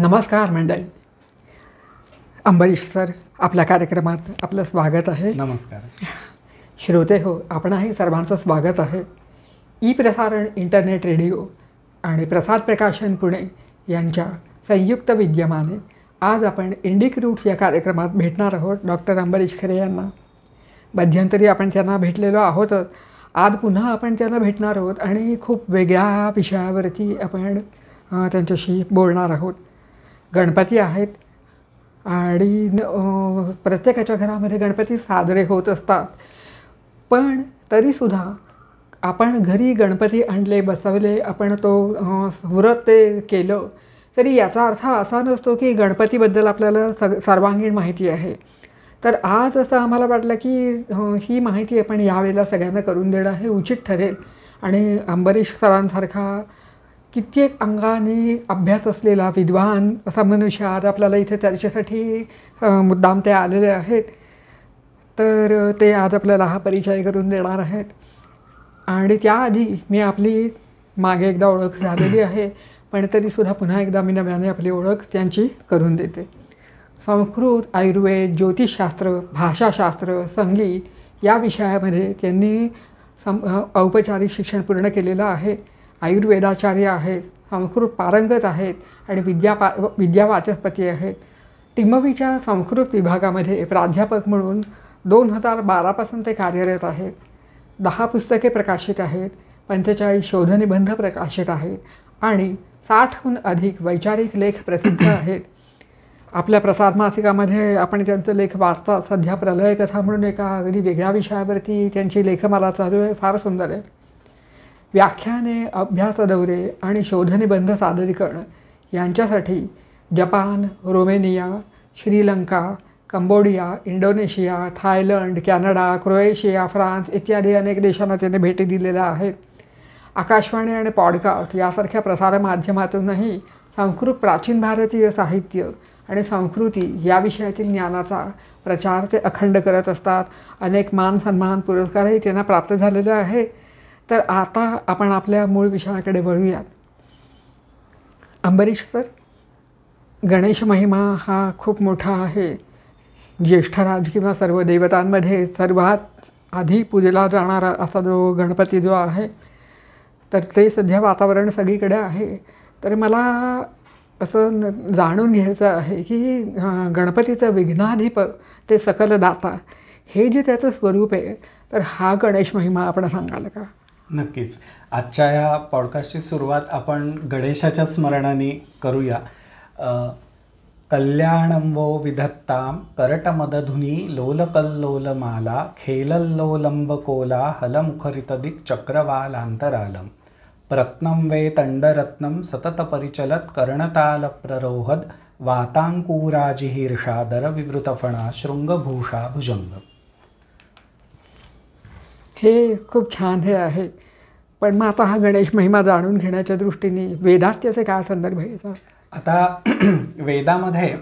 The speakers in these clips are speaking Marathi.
नमस्कार मंडळी. अंबरीश सर, आपल्या कार्यक्रमात आपलं स्वागत आहे. नमस्कार श्रोते हो, आपणाही सर्वांचं स्वागत आहे. ई प्रसारण इंटरनेट रेडिओ आणि प्रसाद प्रकाशन पुणे यांच्या संयुक्त विद्यमाने आज आपण इंडिक रूट्स या कार्यक्रमात भेटणार आहोत डॉक्टर अंबरीश खरे यांना. मध्यंतरी आपण त्यांना भेटलेलो आहोतच. आज पुन्हा आपण त्यांना भेटणार आहोत आणि खूप वेगळ्या विषयावरती आपण त्यांच्याशी बोलणार आहोत. गणपती आहेत आणि प्रत्येकाच्या घरामध्ये गणपती साजरे होत असतात. पण तरीसुद्धा आपण घरी गणपती आणले, बसवले, आपण तो व्रत ते केलं तरी याचा अर्थ असा नसतो की गणपतीबद्दल आपल्याला सर्वांगीण माहिती आहे. तर आज असं आम्हाला वाटलं की ही माहिती आपण यावेळेला सगळ्यांना करून देणं हे उचित ठरेल. आणि अंबरीश सरांसारखा कित्येक अंगाने अभ्यास असलेला विद्वान असा मनुष्य आज आपल्याला इथे चर्चेसाठी मुद्दाम ते आलेले आहेत. तर ते आज आपल्याला हा परिचय करून देणार आहेत. आणि त्याआधी मी आपली मागे एकदा ओळख झालेली आहे, पण तरीसुद्धा पुन्हा एकदा मी नव्याने आपली ओळख त्यांची करून देते. संस्कृत, आयुर्वेद, ज्योतिषशास्त्र, भाषाशास्त्र, संगीत या विषयामध्ये त्यांनी औपचारिक शिक्षण पूर्ण केलेलं आहे. आयुर्वेदाचार्य आहेत, संस्कृत पारंगत आहेत आणि विद्यावाचस्पती आहेत. टिमवीच्या संस्कृत विभागामध्ये प्राध्यापक म्हणून 2012पासून ते कार्यरत आहेत. 10 पुस्तके प्रकाशित आहेत, 45 शोधनिबंध प्रकाशित आहेत आणि 60हून अधिक वैचारिक लेख प्रसिद्ध आहेत. आपल्या प्रसाद मासिकामध्ये आपण त्यांचे लेख वाचता. सध्या प्रलयकथा म्हणून एका अगदी वेगळ्या विषयावरती त्यांची लेखमाला चालू आहे, फार सुंदर आहे. व्याख्याने, अभ्यास दौरे आणि शोधनिबंध सादरीकरण यांच्यासाठी Japan, Romania, Sri Lanka, Cambodia, Indonesia, Thailand, Canada, Croatia, France इत्यादी अनेक देशांना त्यांनी भेटी दिलेल्या आहेत. आकाशवाणी आणि पॉडकास्ट यासारख्या प्रसारमाध्यमातूनही संस्कृत प्राचीन भारतीय साहित्य आणि संस्कृती या विषयातील ज्ञानाचा प्रचार ते अखंड करत असतात. अनेक मान सन्मान पुरस्कारही त्यांना प्राप्त झालेले आहे. तर आता आपण आपल्या मूळ विषयाकडे वळूयात. अंबरीश सर, गणेश महिमा हा खूप मोठा आहे. ज्येष्ठराज किंवा सर्व देवतांमध्ये सर्वात आधी पूजला जाणारा असा जो गणपती जो आहे, तर ते सध्या वातावरण सगळीकडे आहे. तर मला असं जाणून घ्यायचं आहे की गणपतीचं विघ्नाधिप ते सकल दाता हे जे त्याचं स्वरूप आहे, तर हा गणेश महिमा आपण सांगाल का? नक्कीच. आजच्या या पॉडकास्टची सुरुवात आपण गणेशाच्या स्मरणाने करूया. कल्याणं वो विधत्तां करटमदधुनी लोलकल्लोलमाला खेलल्लोलंबकोला हलमुखरितदिक् चक्रवालांतरालम प्रत्नं वे तंडरत्नं सततपरिचलत् कर्णतालप्ररोहद वातांकुराजिहीर्षादर विवृतफणा शृंगभूषा भुजंग. हे खूप छान हे आहे. पण मग आता हा गणेश महिमा जाणून घेण्याच्या दृष्टीने वेदात त्याचे काय संदर्भ येतात? आता वेदामध्ये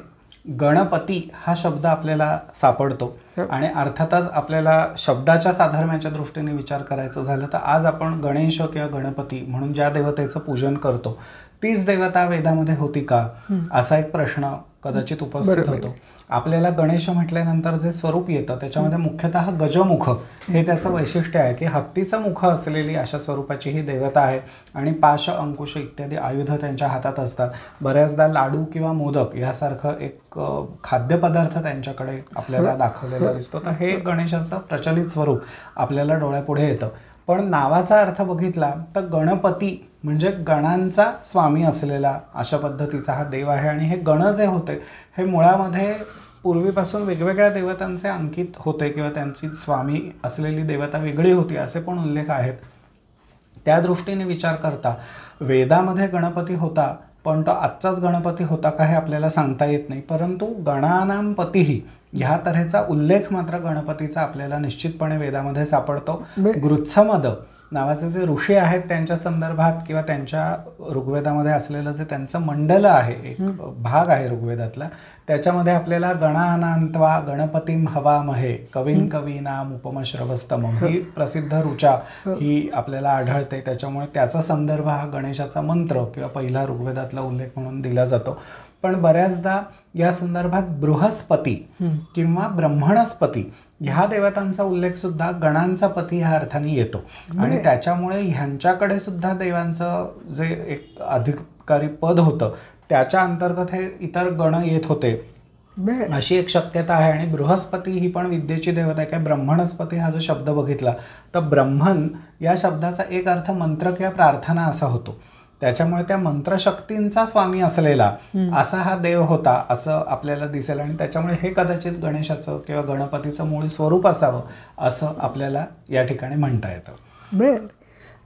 गणपती हा शब्द आपल्याला सापडतो आणि अर्थातच आपल्याला शब्दाच्या साधर्म्याच्या दृष्टीने विचार करायचा झाला तर आज आपण गणेश किंवा गणपती म्हणून ज्या देवतेचं पूजन करतो तीच देवता वेदामध्ये होती का, असा एक प्रश्न कदाचित उपस्थित होतो. आपल्याला गणेश म्हटल्यानंतर जे स्वरूप येतं त्याच्यामध्ये मुख्यतः गजमुख हे त्याचं वैशिष्ट्य आहे की हत्तीचं मुख असलेली अशा स्वरूपाची ही देवता आहे आणि पाश, अंकुश इत्यादी आयुध त्यांच्या हातात असतात. बऱ्याचदा लाडू किंवा मोदक यासारखं एक खाद्यपदार्थ त्यांच्याकडे आपल्याला दाखवलेला दिसतो. तर हे गणेशाचं प्रचलित स्वरूप आपल्याला डोळ्यापुढे येतं. पण नावाचा अर्थ बघितला तर गणपती म्हणजे गणांचा स्वामी असलेला अशा पद्धतीचा हा देव आहे. आणि हे गण जे होते हे मुळामध्ये पूर्वीपासून वेगवेगळ्या देवतांचे अंकित होते किंवा त्यांची स्वामी असलेली देवता वेगळी होती असे पण उल्लेख आहेत. त्या दृष्टीने विचार करता वेदामध्ये गणपती होता, पण तो आजचाच गणपती होता का हे आपल्याला सांगता येत नाही. परंतु गणानां पतीही ह्या तऱ्हेचा उल्लेख मात्र गणपतीचा आपल्याला निश्चितपणे वेदामध्ये सापडतो. गृत्समद नावाचे जे ऋषी आहेत त्यांच्या संदर्भात किंवा त्यांच्या ऋग्वेदामध्ये असलेलं जे त्यांचं मंडल आहे, एक भाग आहे ऋग्वेदातला, त्याच्यामध्ये आपल्याला गणानान्त्वा गणपतीं हवामहे कवीन कवीनाम उपमश्रवस्तमम ही प्रसिद्ध ऋचा ही आपल्याला आढळते. त्याच्यामुळे त्याचा संदर्भ हा गणेशाचा मंत्र किंवा पहिला ऋग्वेदातला उल्लेख म्हणून दिला जातो. पण बऱ्याचदा या संदर्भात बृहस्पती किंवा ब्रह्मणस्पती ह्या देवतांचा उल्लेख सुद्धा गणांचा पती ह्या अर्थाने येतो आणि त्याच्यामुळे ह्यांच्याकडे सुद्धा देवांचं जे एक अधिकारी पद होतं त्याच्या अंतर्गत हे इतर गण येत होते अशी एक शक्यता आहे. आणि बृहस्पती ही पण विद्येची देवता आहे. काय ब्रह्मणस्पती हा जो शब्द बघितला तर ब्रह्मन या शब्दाचा एक अर्थ मंत्र किंवा प्रार्थना असा होतो. त्याच्यामुळे त्या मंत्रशक्तींचा स्वामी असलेला असा हा देव होता असं आपल्याला दिसेल आणि त्याच्यामुळे हे कदाचित गणेशाचं किंवा गणपतीचं मूळ स्वरूप असावं असं आपल्याला या ठिकाणी म्हणता येतं. बर.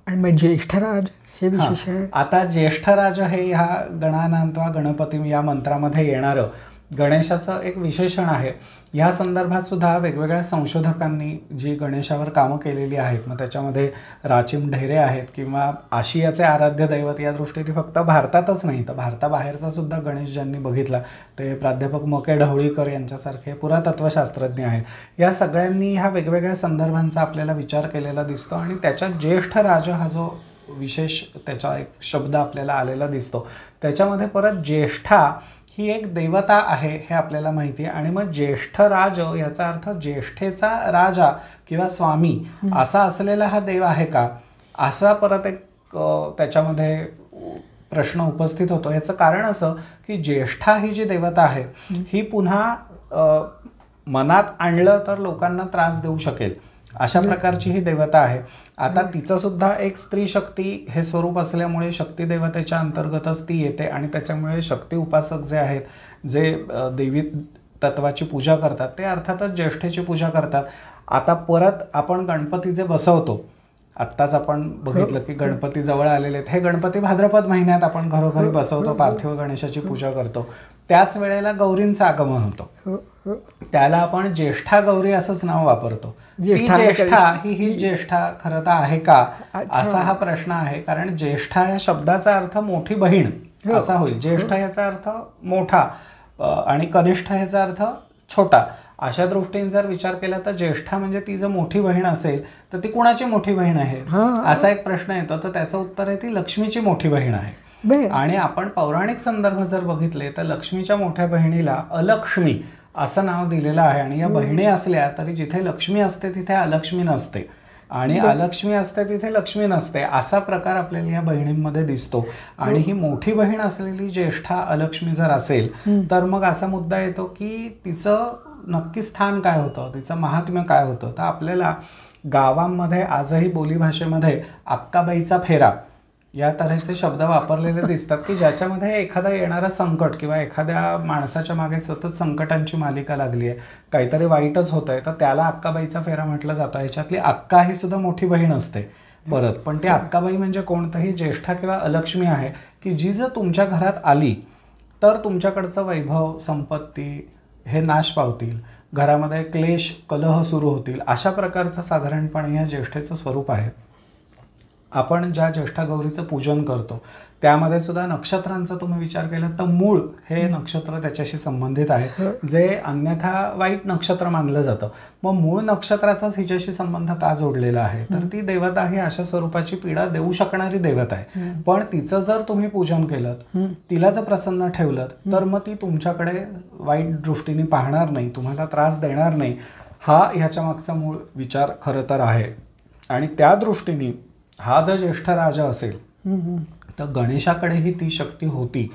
आणि मग ज्येष्ठराज हे विशेषण. आता ज्येष्ठराज हे ह्या गणानांत्वा गणपती या मंत्रामध्ये येणारं गणेशाचं एक विशेषण आहे. या संदर्भात सुद्धा वेगवेगळ्या संशोधकांनी जी गणेशावर कामं केलेली आहेत मग त्याच्यामध्ये राचिम ढेरे आहेत किंवा आशियाचे आराध्य दैवत या दृष्टीने फक्त भारतातच नाही तर भारताबाहेरचा सुद्धा गणेश ज्यांनी बघितला ते प्राध्यापक म.के. ढवळीकर यांच्यासारखे पुरातत्वशास्त्रज्ञ आहेत. या सगळ्यांनी ह्या वेगवेगळ्या संदर्भांचा आपल्याला विचार केलेला दिसतो आणि त्याच्यात ज्येष्ठ राज हा जो विशेष त्याचा एक शब्द आपल्याला आलेला दिसतो त्याच्यामध्ये परत ज्येष्ठा ही एक देवता आहे हे आपल्याला माहिती आहे. आणि मग ज्येष्ठ राज याचा अर्थ ज्येष्ठेचा राजा किंवा स्वामी असा असलेला हा देव आहे का असा परत एक त्याच्यामध्ये प्रश्न उपस्थित होतो. याचं कारण असं की ज्येष्ठा ही जी देवता आहे ही पुन्हा मनात आणलं तर लोकांना त्रास देऊ शकेल अशा प्रकारची ही देवता आहे. आता तिचं सुद्धा एक स्त्री शक्ती हे स्वरूप असल्यामुळे शक्ती देवतेच्या अंतर्गतच ती येते आणि त्याच्यामुळे शक्ती उपासक जे आहेत जे देवी तत्वाची पूजा करतात ते अर्थातच ज्येष्ठेची पूजा करतात. आता परत आपण गणपती जे बसवतो आत्ताच आपण बघितलं की गणपती जवळ आलेले आहेत. हे गणपती भाद्रपद महिन्यात आपण घरोघरी बसवतो पार्थिव गणेशाची पूजा करतो. त्याच वेळेला गौरींचं आगमन होतं त्याला आपण ज्येष्ठा गौरी असंच नाव वापरतो. ती ज्येष्ठा ही ज्येष्ठा खरं तर आहे का असा हा प्रश्न आहे. कारण ज्येष्ठा या शब्दाचा अर्थ मोठी बहीण असा होईल. ज्येष्ठ याचा अर्थ मोठा आणि कनिष्ठ याचा अर्थ छोटा अशा दृष्टीने जर विचार केला तर ज्येष्ठा म्हणजे ती जर मोठी बहीण असेल तर ती कुणाची मोठी बहीण आहे असा एक प्रश्न येतो. तर त्याचं उत्तर आहे ती लक्ष्मीची मोठी बहीण आहे. आणि आपण पौराणिक संदर्भ जर बघितले तर लक्ष्मीच्या मोठ्या बहिणीला अलक्ष्मी असं नाव दिलेलं आहे. आणि या बहिणी असल्या तरी जिथे लक्ष्मी असते तिथे अलक्ष्मी नसते आणि अलक्ष्मी असते तिथे लक्ष्मी नसते असा प्रकार आपल्याला या बहिणींमध्ये दिसतो. आणि ही मोठी बहीण असलेली ज्येष्ठा अलक्ष्मी जर असेल तर मग असा मुद्दा येतो की तिचं नक्की स्थान काय होतं तिचं महात्म्य काय होतं. तर आपल्याला गावांमध्ये आजही बोलीभाषेमध्ये अक्काबाईचा फेरा या तऱ्हेचे शब्द वापरलेले दिसतात की ज्याच्यामध्ये एखादा येणारा संकट किंवा एखाद्या माणसाच्या मागे सतत संकटांची मालिका लागली आहे काहीतरी वाईटच होतंय तर त्याला अक्काबाईचा फेरा म्हटलं जातं. ह्याच्यातली अक्का ही सुद्धा मोठी बहीण असते परत. पण ती अक्काबाई म्हणजे कोणतंही ज्येष्ठा किंवा अलक्ष्मी आहे की जी जर तुमच्या घरात आली तर तुमच्याकडचं वैभव संपत्ती हे नाश पावतील घरामध्ये क्लेश कलह सुरू होतील अशा प्रकारचं साधारणपणे या ज्येष्ठेचं स्वरूप आहे. आपण ज्या ज्येष्ठा गौरीचं पूजन करतो त्यामध्ये सुद्धा नक्षत्रांचा तुम्ही विचार केला तर मूळ हे नक्षत्र त्याच्याशी संबंधित आहे जे अन्यथा वाईट नक्षत्र मानलं जातं. मग मूळ नक्षत्राचाच हिच्याशी संबंध का जोडलेला आहे तर ती देवता ही अशा स्वरूपाची पीडा देऊ शकणारी देवता आहे. पण तिचं जर तुम्ही पूजन केलं तिला जर प्रसन्न ठेवलं तर मग ती तुमच्याकडे वाईट दृष्टीने पाहणार नाही तुम्हाला त्रास देणार नाही हा ह्याच्या मागचा मूळ विचार खरं तर आहे. आणि त्या दृष्टीने हा जर ज्येष्ठ राजा असेल तर गणेशाकडेही ती शक्ती होती.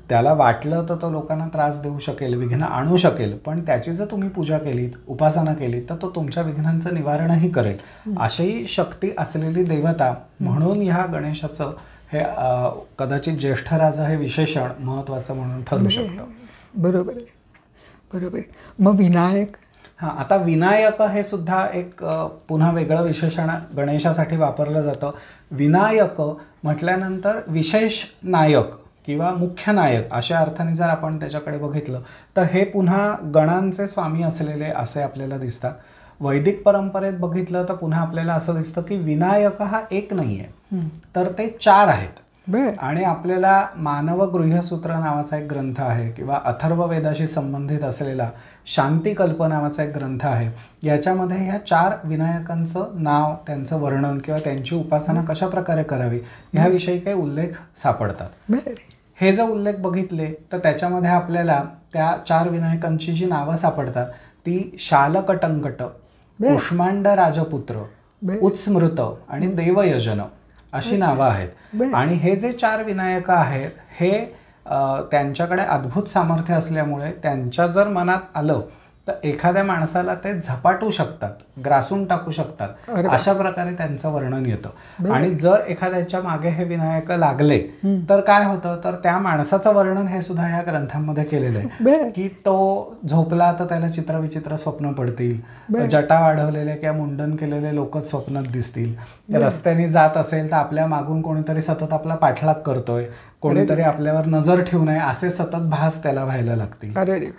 त्याला वाटलं तर तो लोकांना त्रास देऊ शकेल विघ्न आणू शकेल पण त्याची जर तुम्ही पूजा केलीत उपासना केलीत तर तो तुमच्या विघ्नांचं निवारणही करेल अशी शक्ती असलेली देवता म्हणून ह्या गणेशाचं हे कदाचित ज्येष्ठ राजा हे विशेषण महत्त्वाचं म्हणून ठरू शकतं. बरोबर आहे बरोबर. मग विनायक. आता विनायक हे सुद्धा एक पुन्हा वेगळं विशेषण गणेशासाठी वापरलं जातं. विनायक म्हटल्यानंतर विशेष नायक किंवा मुख्य नायक अशा अर्थाने जर आपण त्याच्याकडे बघितलं तर हे पुन्हा गणांचे स्वामी असलेले असे आपल्याला दिसतात. वैदिक परंपरेत बघितलं तर पुन्हा आपल्याला असं दिसतं की विनायक हा एक नाही आहे तर ते 4 आहेत. आणि आपल्याला मानव गृह्यसूत्र नावाचा एक ग्रंथ आहे किंवा अथर्ववेदाशी संबंधित असलेला शांतिकल्प नावाचा एक ग्रंथ आहे. याच्यामध्ये ह्या 4 विनायकांचं नाव त्यांचं वर्णन किंवा त्यांची उपासना कशा प्रकारे करावी ह्याविषयी काही उल्लेख सापडतात. हे जर उल्लेख बघितले तर त्याच्यामध्ये आपल्याला त्या 4 विनायकांची जी नावं सापडतात ती शालकटंकट, कुष्मांड राजपुत्र, उत्स्मृत आणि देवयजन अशी नावं आहेत. आणि हे जे 4 विनायक आहेत हे त्यांच्याकडे अद्भुत सामर्थ्य असल्यामुळे त्यांच्या जर मनात आलं तर एखाद्या माणसाला ते झपाटू शकतात, ग्रासून टाकू शकतात, अशा प्रकारे त्यांचं वर्णन येतं. आणि जर एखाद्याच्या मागे हे विनायक लागले तर काय होतं, तर त्या माणसाचं वर्णन हे सुद्धा या ग्रंथांमध्ये केलेलं आहे की तो झोपला तर त्याला चित्रविचित्र स्वप्न पडतील, जटा वाढवलेले किंवा मुंडन केलेले लोकच स्वप्नात दिसतील, रस्त्याने जात असेल तर आपल्या मागून कोणीतरी सतत आपला पाठलाग करतोय, कोणीतरी आपल्यावर नजर ठेवू नये असे सतत भास त्याला व्हायला लागतील.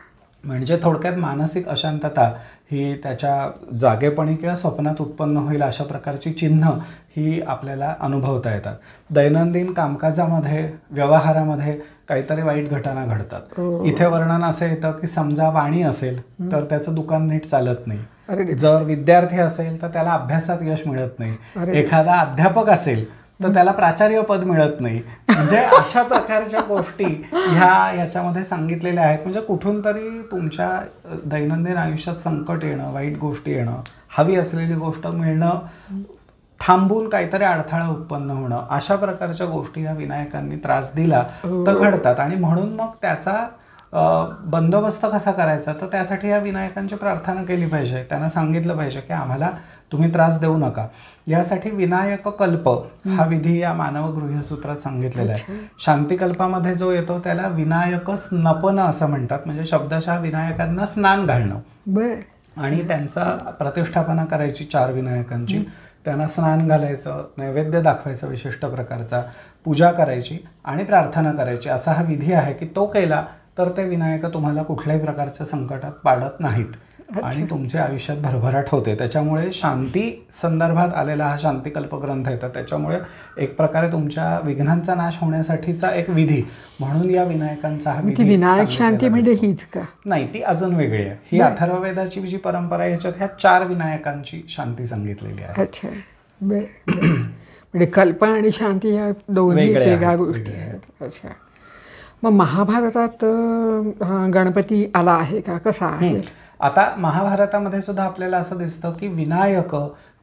म्हणजे थोडक्यात मानसिक अशांतता ही त्याच्या जागेपणी किंवा स्वप्नात उत्पन्न होईल अशा प्रकारची चिन्ह ही आपल्याला अनुभवता येतात. दैनंदिन कामकाजामध्ये, व्यवहारामध्ये काहीतरी वाईट घटना घडतात. इथे वर्णन असं येतं की समजा वाणी असेल तर त्याचं दुकान नीट चालत नाही, जर विद्यार्थी असेल तर त्याला अभ्यासात यश मिळत नाही, एखादा अध्यापक असेल तर त्याला प्राचार्य पद मिळत नाही. म्हणजे अशा प्रकारच्या गोष्टी ह्याच्यामध्ये सांगितलेल्या आहेत. म्हणजे कुठून तरी तुमच्या दैनंदिन आयुष्यात संकट येणं, वाईट गोष्टी येणं, हवी असलेली गोष्ट मिळणं थांबून काहीतरी अडथळा उत्पन्न होणं, अशा प्रकारच्या गोष्टी या विनायकांनी त्रास दिला तर घडतात. आणि म्हणून मग त्याचा बंदोबस्त कसा करायचा, तर त्यासाठी या विनायकांची प्रार्थना केली पाहिजे. त्यांना सांगितलं पाहिजे की आम्हाला तुम्ही त्रास देऊ नका. यासाठी विनायक कल्प हा विधी या मानवगृह्य सूत्रात सांगितलेला आहे. शांतिकल्पामध्ये जो येतो त्याला विनायक स्नपन असं म्हणतात. म्हणजे शब्दशः विनायकांना स्नान घालणं आणि त्यांचा प्रतिष्ठापना करायची 4 विनायकांची, त्यांना स्नान घालायचं, नैवेद्य दाखवायचं विशिष्ट प्रकारचा, पूजा करायची आणि प्रार्थना करायची असा हा विधी आहे की तो केला तर ते विनायक तुम्हाला कुठल्याही प्रकारच्या संकटात पाडत नाहीत आणि तुमच्या आयुष्यात भरभराट होते. त्याच्यामुळे शांती संदर्भात आलेला हा शांतिकल्प ग्रंथ येतो. त्याच्यामुळे एक प्रकारे तुमच्या विघ्नांचा नाश होण्यासाठीचा एक विधी म्हणून या विनायकांचा हा विधी. विनायक शांती म्हणजे हीच का? नाही, ती अजून वेगळी आहे. ही अथर्ववेदाची जी परंपरा आहे याच्यात ह्या 4 विनायकांची शांती सांगितलेली आहे. अच्छा, म्हणजे कल्प आणि शांती ह्या दोन्ही वेगळ्या गोष्टी आहेत. अच्छा, मग महाभारतात गणपती आला आहे का, कसा आहे? आता महाभारतामध्ये सुद्धा आपल्याला असं दिसतं की विनायक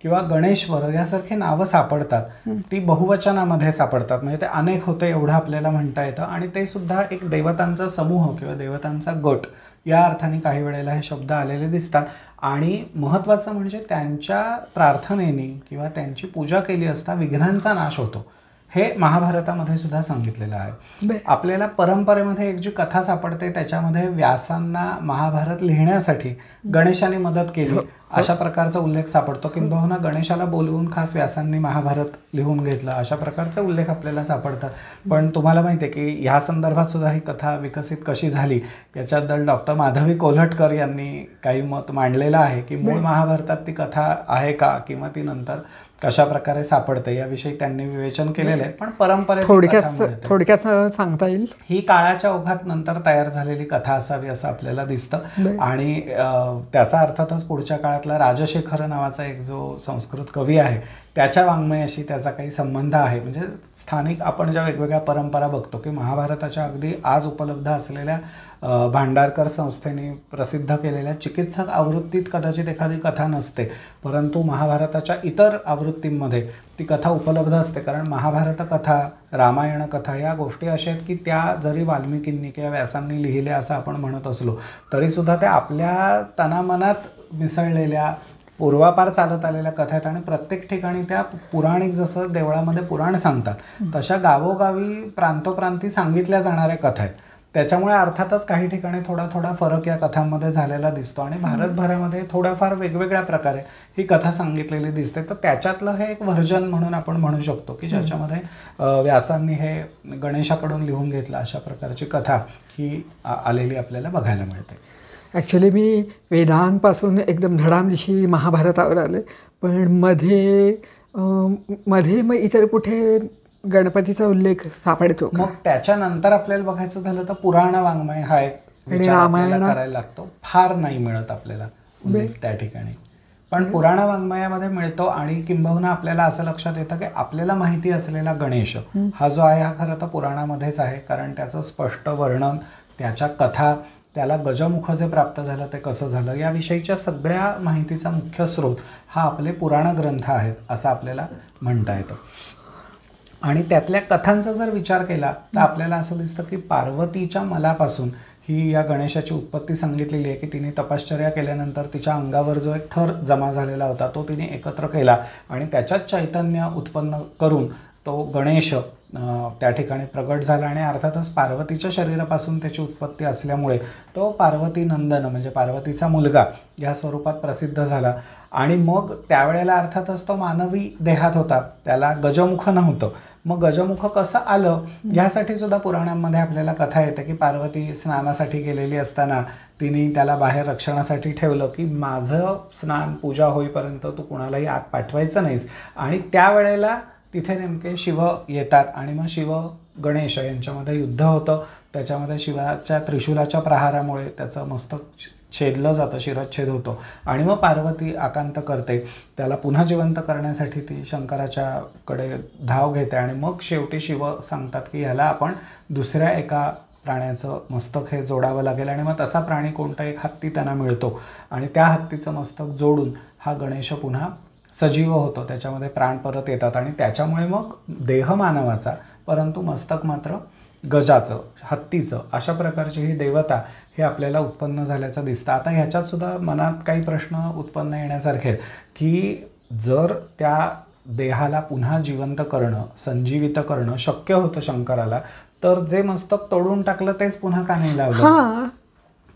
किंवा गणेश्वर यासारखी नावं सापडतात, ती बहुवचनामध्ये सापडतात. म्हणजे ते अनेक होते एवढं आपल्याला म्हणता येतं. आणि ते सुद्धा एक देवतांचा समूह किंवा देवतांचा गट या अर्थाने काही वेळेला हे शब्द आलेले दिसतात. आणि महत्त्वाचं म्हणजे त्यांच्या प्रार्थनेने किंवा त्यांची पूजा केली असता विघ्नांचा नाश होतो, हे महाभारतामध्ये सुद्धा सांगितलेलं आहे. आपल्याला परंपरेमध्ये एक जी कथा सापडते त्याच्यामध्ये व्यासांना महाभारत लिहिण्यासाठी गणेशाने मदत केली अशा प्रकारचा उल्लेख सापडतो. किंबहुना गणेशाला बोलवून खास व्यासांनी महाभारत लिहून घेतलं अशा प्रकारचे उल्लेख आपल्याला सापडतात. पण तुम्हाला माहिती आहे की ह्या संदर्भात सुद्धा ही कथा विकसित कशी झाली याच्याबद्दल डॉक्टर माधवी कोल्हटकर यांनी काही मत मांडलेलं आहे की मूळ महाभारतात ती कथा आहे का किंवा ती नंतर कशा प्रकारे सापडते याविषयी त्यांनी विवेचन केलेलं आहे. पण परंपरेत थोडक्यात सांगता येईल ही काळाच्या ओघात नंतर तयार झालेली कथा असावी असं आपल्याला दिसतं. आणि त्याचा अर्थातच पुढच्या काळातला राजशेखर नावाचा एक जो संस्कृत कवी आहे त्याच्या वाङ्मयाशी त्याचा काही संबंध आहे. म्हणजे स्थानिक आपण ज्या वेगवेगळ्या परंपरा बघतो की महाभारताच्या अगदी आज उपलब्ध असलेल्या भांडारकर संस्थेने प्रसिद्ध केलेल्या चिकित्सक आवृत्तीत कदाचित एखादी कथा नसते, परंतु महाभारताच्या इतर आवृत्तींमध्ये ती कथा उपलब्ध असते. कारण महाभारत कथा, रामायण कथा या गोष्टी अशा आहेत की त्या जरी वाल्मिकींनी किंवा व्यासांनी लिहिल्या असं आपण म्हणत असलो तरीसुद्धा त्या आपल्या तनामनात मिसळलेल्या पूर्वापार चालत आलेल्या कथा आहेत. आणि प्रत्येक ठिकाणी त्या पुराणिक जसं देवळामध्ये पुराण सांगतात तशा गावोगावी प्रांतोप्रांती सांगितल्या जाणाऱ्या कथा आहेत. त्याच्यामुळे अर्थातच काही ठिकाणी थोडा थोडा फरक या कथांमध्ये झालेला दिसतो आणि भारतभरामध्ये थोड्याफार वेगवेगळ्या प्रकारे ही कथा सांगितलेली दिसते. तर त्याच्यातलं हे एक व्हर्जन म्हणून आपण म्हणू शकतो की ज्याच्यामध्ये व्यासांनी हे गणेशाकडून लिहून घेतलं अशा प्रकारची कथा ही आलेली आपल्याला बघायला मिळते. ॲक्च्युली मी वेदांपासून एकदम धडामदिशी महाभारतावर आले, पण मध्ये मग इतर कुठे गणपतीचा उल्लेख सापडतो? मग त्याच्यानंतर आपल्याला बघायचं झालं तर पुराण वाङ्मय हा एक विचार करायला लागतो. फार नाही मिळत आपल्याला उल्लेख त्या ठिकाणी. पण पुराण वाङ्मयामध्ये मिळतो. आणि किंबहुना आपल्याला असं लक्षात येतं की आपल्याला माहिती असलेला गणेश हा जो आहे हा खरं तर पुराणामध्येच आहे, कारण त्याचं स्पष्ट वर्णन, त्याच्या कथा, त्याला गजमुख जे प्राप्त झालं ते कसं झालं याविषयीच्या सगळ्या माहितीचा मुख्य स्रोत हा आपले पुराण ग्रंथ आहेत असं आपल्याला म्हणता येतं. आणि त्यातल्या कथांचा जर विचार केला तर आपल्याला असं दिसतं की पार्वतीच्या मलापासून ही या गणेशाची उत्पत्ती सांगितलेली आहे की तिने तपश्चर्या केल्यानंतर तिच्या अंगावर जो एक थर जमा झालेला होता तो तिने एकत्र केला आणि त्याच्यात चैतन्य उत्पन्न करून तो गणेश त्या ठिकाणी प्रगट झाला. आणि अर्थातच पार्वतीच्या शरीरापासून त्याची उत्पत्ती असल्यामुळे तो पार्वती नंदन म्हणजे पार्वतीचा मुलगा या स्वरूपात प्रसिद्ध झाला. आणि मग त्यावेळेला अर्थातच तो मानवी देहात होता, त्याला गजमुख नव्हतं. मग गजमुख कसं आलं यासाठी सुद्धा पुराणांमध्ये आपल्याला कथा येते की पार्वती स्नानासाठी गेलेली असताना तिने त्याला बाहेर रक्षणासाठी ठेवलं की माझं स्नान पूजा होईपर्यंत तू कुणालाही आत पाठवायचं नाहीस. आणि त्यावेळेला तिथे नेमके शिव येतात आणि मग शिव गणेश यांच्यामध्ये युद्ध होतं. त्याच्यामध्ये शिवाच्या त्रिशूलाच्या प्रहारामुळे त्याचं मस्तक छेदलं जातं, शिरच्छेद होतो. आणि मग पार्वती आकांत करते, त्याला पुन्हा जिवंत करण्यासाठी ती शंकराच्याकडे धाव घेते. आणि मग शेवटी शिव सांगतात की ह्याला आपण दुसऱ्या एका प्राण्याचं मस्तक हे जोडावं लागेल. आणि मग तसा प्राणी कोणता एक हत्ती त्यांना मिळतो आणि त्या हत्तीचं मस्तक जोडून हा गणेश पुन्हा सजीव होतो, त्याच्यामध्ये प्राण परत येतात. आणि त्याच्यामुळे मग देह मानवाचा परंतु मस्तक मात्र गजाचं, हत्तीचं, अशा प्रकारची ही देवता हे आपल्याला उत्पन्न झाल्याचं दिसतं. आता ह्याच्यात सुद्धा मनात काही प्रश्न उत्पन्न येण्यासारखे आहेत की जर त्या देहाला पुन्हा जिवंत करणं, संजीवित करणं शक्य होतं शंकराला, तर जे मस्तक तोडून टाकलं तेच पुन्हा का नाही लावलं?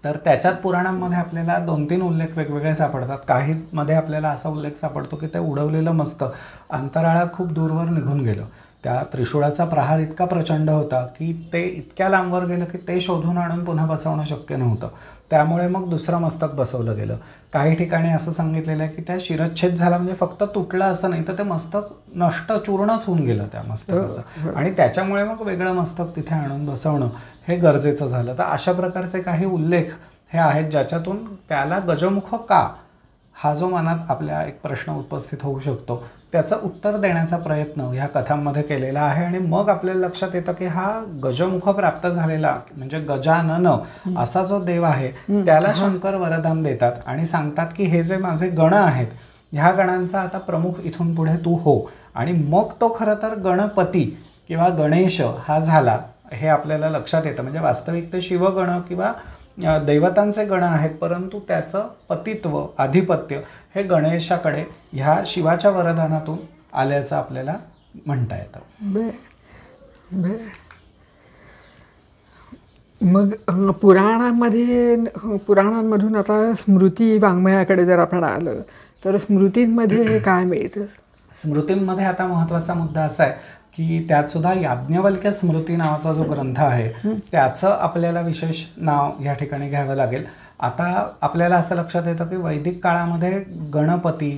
तर त्याच्यात पुराणांमध्ये आपल्याला 2-3 उल्लेख वेगवेगळे सापडतात. काहीमध्ये आपल्याला असा उल्लेख सापडतो की ते उडवलेलं मस्तक अंतराळात खूप दूरवर निघून गेलं. त्या त्रिशूळाचा प्रहार इतका प्रचंड होता की ते इतक्या लांबवर गेलं की ते शोधून आणून पुन्हा बसवणं शक्य नव्हतं. त्यामुळे मग दुसरं मस्तक बसवलं गेलं. काही ठिकाणी असं सांगितलेलं आहे की त्या शिरच्छेद झाला म्हणजे फक्त तुटलं असं नाही, तर ते मस्तक नष्ट चूर्णच होऊन गेलं त्या मस्तकाचं. आणि त्याच्यामुळे मग वेगळं मस्तक तिथे आणून बसवणं हे गरजेचं झालं. तर अशा प्रकारचे काही उल्लेख हे आहेत ज्याच्यातून त्याला गजमुख का हा जो मनात आपल्या एक प्रश्न उपस्थित होऊ शकतो त्याचं उत्तर देण्याचा प्रयत्न ह्या कथांमध्ये केलेला आहे. आणि मग आपल्याला लक्षात येतं की हा गजमुख प्राप्त झालेला म्हणजे गजानन असा जो देव आहे त्याला शंकर वरदान देतात आणि सांगतात की हे जे माझे गण आहेत ह्या गणांचा आता प्रमुख इथून पुढे तू हो. आणि मग तो खरं तर गणपती किंवा गणेश हा झाला हे आपल्याला लक्षात येतं. म्हणजे वास्तविक ते शिवगण किंवा दैवतांचे गण आहेत, परंतु त्याचं पतित्व, आधिपत्य हे गणेशाकडे ह्या शिवाच्या वरदानातून आल्याचं आपल्याला म्हणता येतं. मग पुराणांमधून आता स्मृती वाङ्मयाकडे जर आपण आलं तर स्मृतींमध्ये काय मिळतं? स्मृतींमध्ये आता महत्त्वाचा मुद्दा असा आहे की त्यात सुद्धा याज्ञवल्क्य स्मृती नावाचा जो ग्रंथ आहे त्याचं आपल्याला विशेष नाव या ठिकाणी घ्यावं लागेल. आता आपल्याला असं लक्षात येतं की वैदिक काळामध्ये गणपती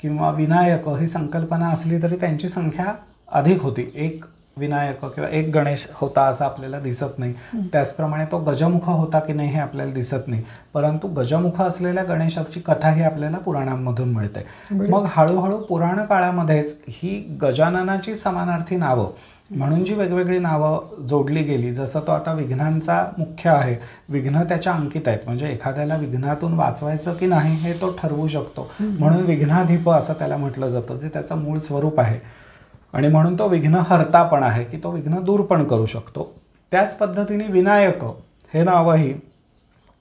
किंवा विनायक ही संकल्पना असली तरी त्यांची संख्या अधिक होती. एक विनायक किंवा एक गणेश होता असं आपल्याला दिसत नाही. त्याचप्रमाणे तो गजमुख होता की नाही हे आपल्याला दिसत नाही, परंतु गजमुख असलेल्या गणेशाची कथा ही आपल्याला पुराणांमधून मिळते. मग हळूहळू पुराण काळामध्येच ही गजाननाची समानार्थी नावं म्हणून जी वेगवेगळी नावं जोडली गेली, जसं तो आता विघ्नांचा मुख्य आहे, विघ्न त्याच्या अंकित आहेत, म्हणजे एखाद्याला विघ्नातून वाचवायचं की नाही हे तो ठरवू शकतो, म्हणून विघ्नाधिप असं त्याला म्हटलं जातं, जे त्याचं मूळ स्वरूप आहे. आणि म्हणून तो विघ्नहर्ता पण आहे की तो विघ्न दूर पण करू शकतो. त्याच पद्धतीने विनायक हे नावही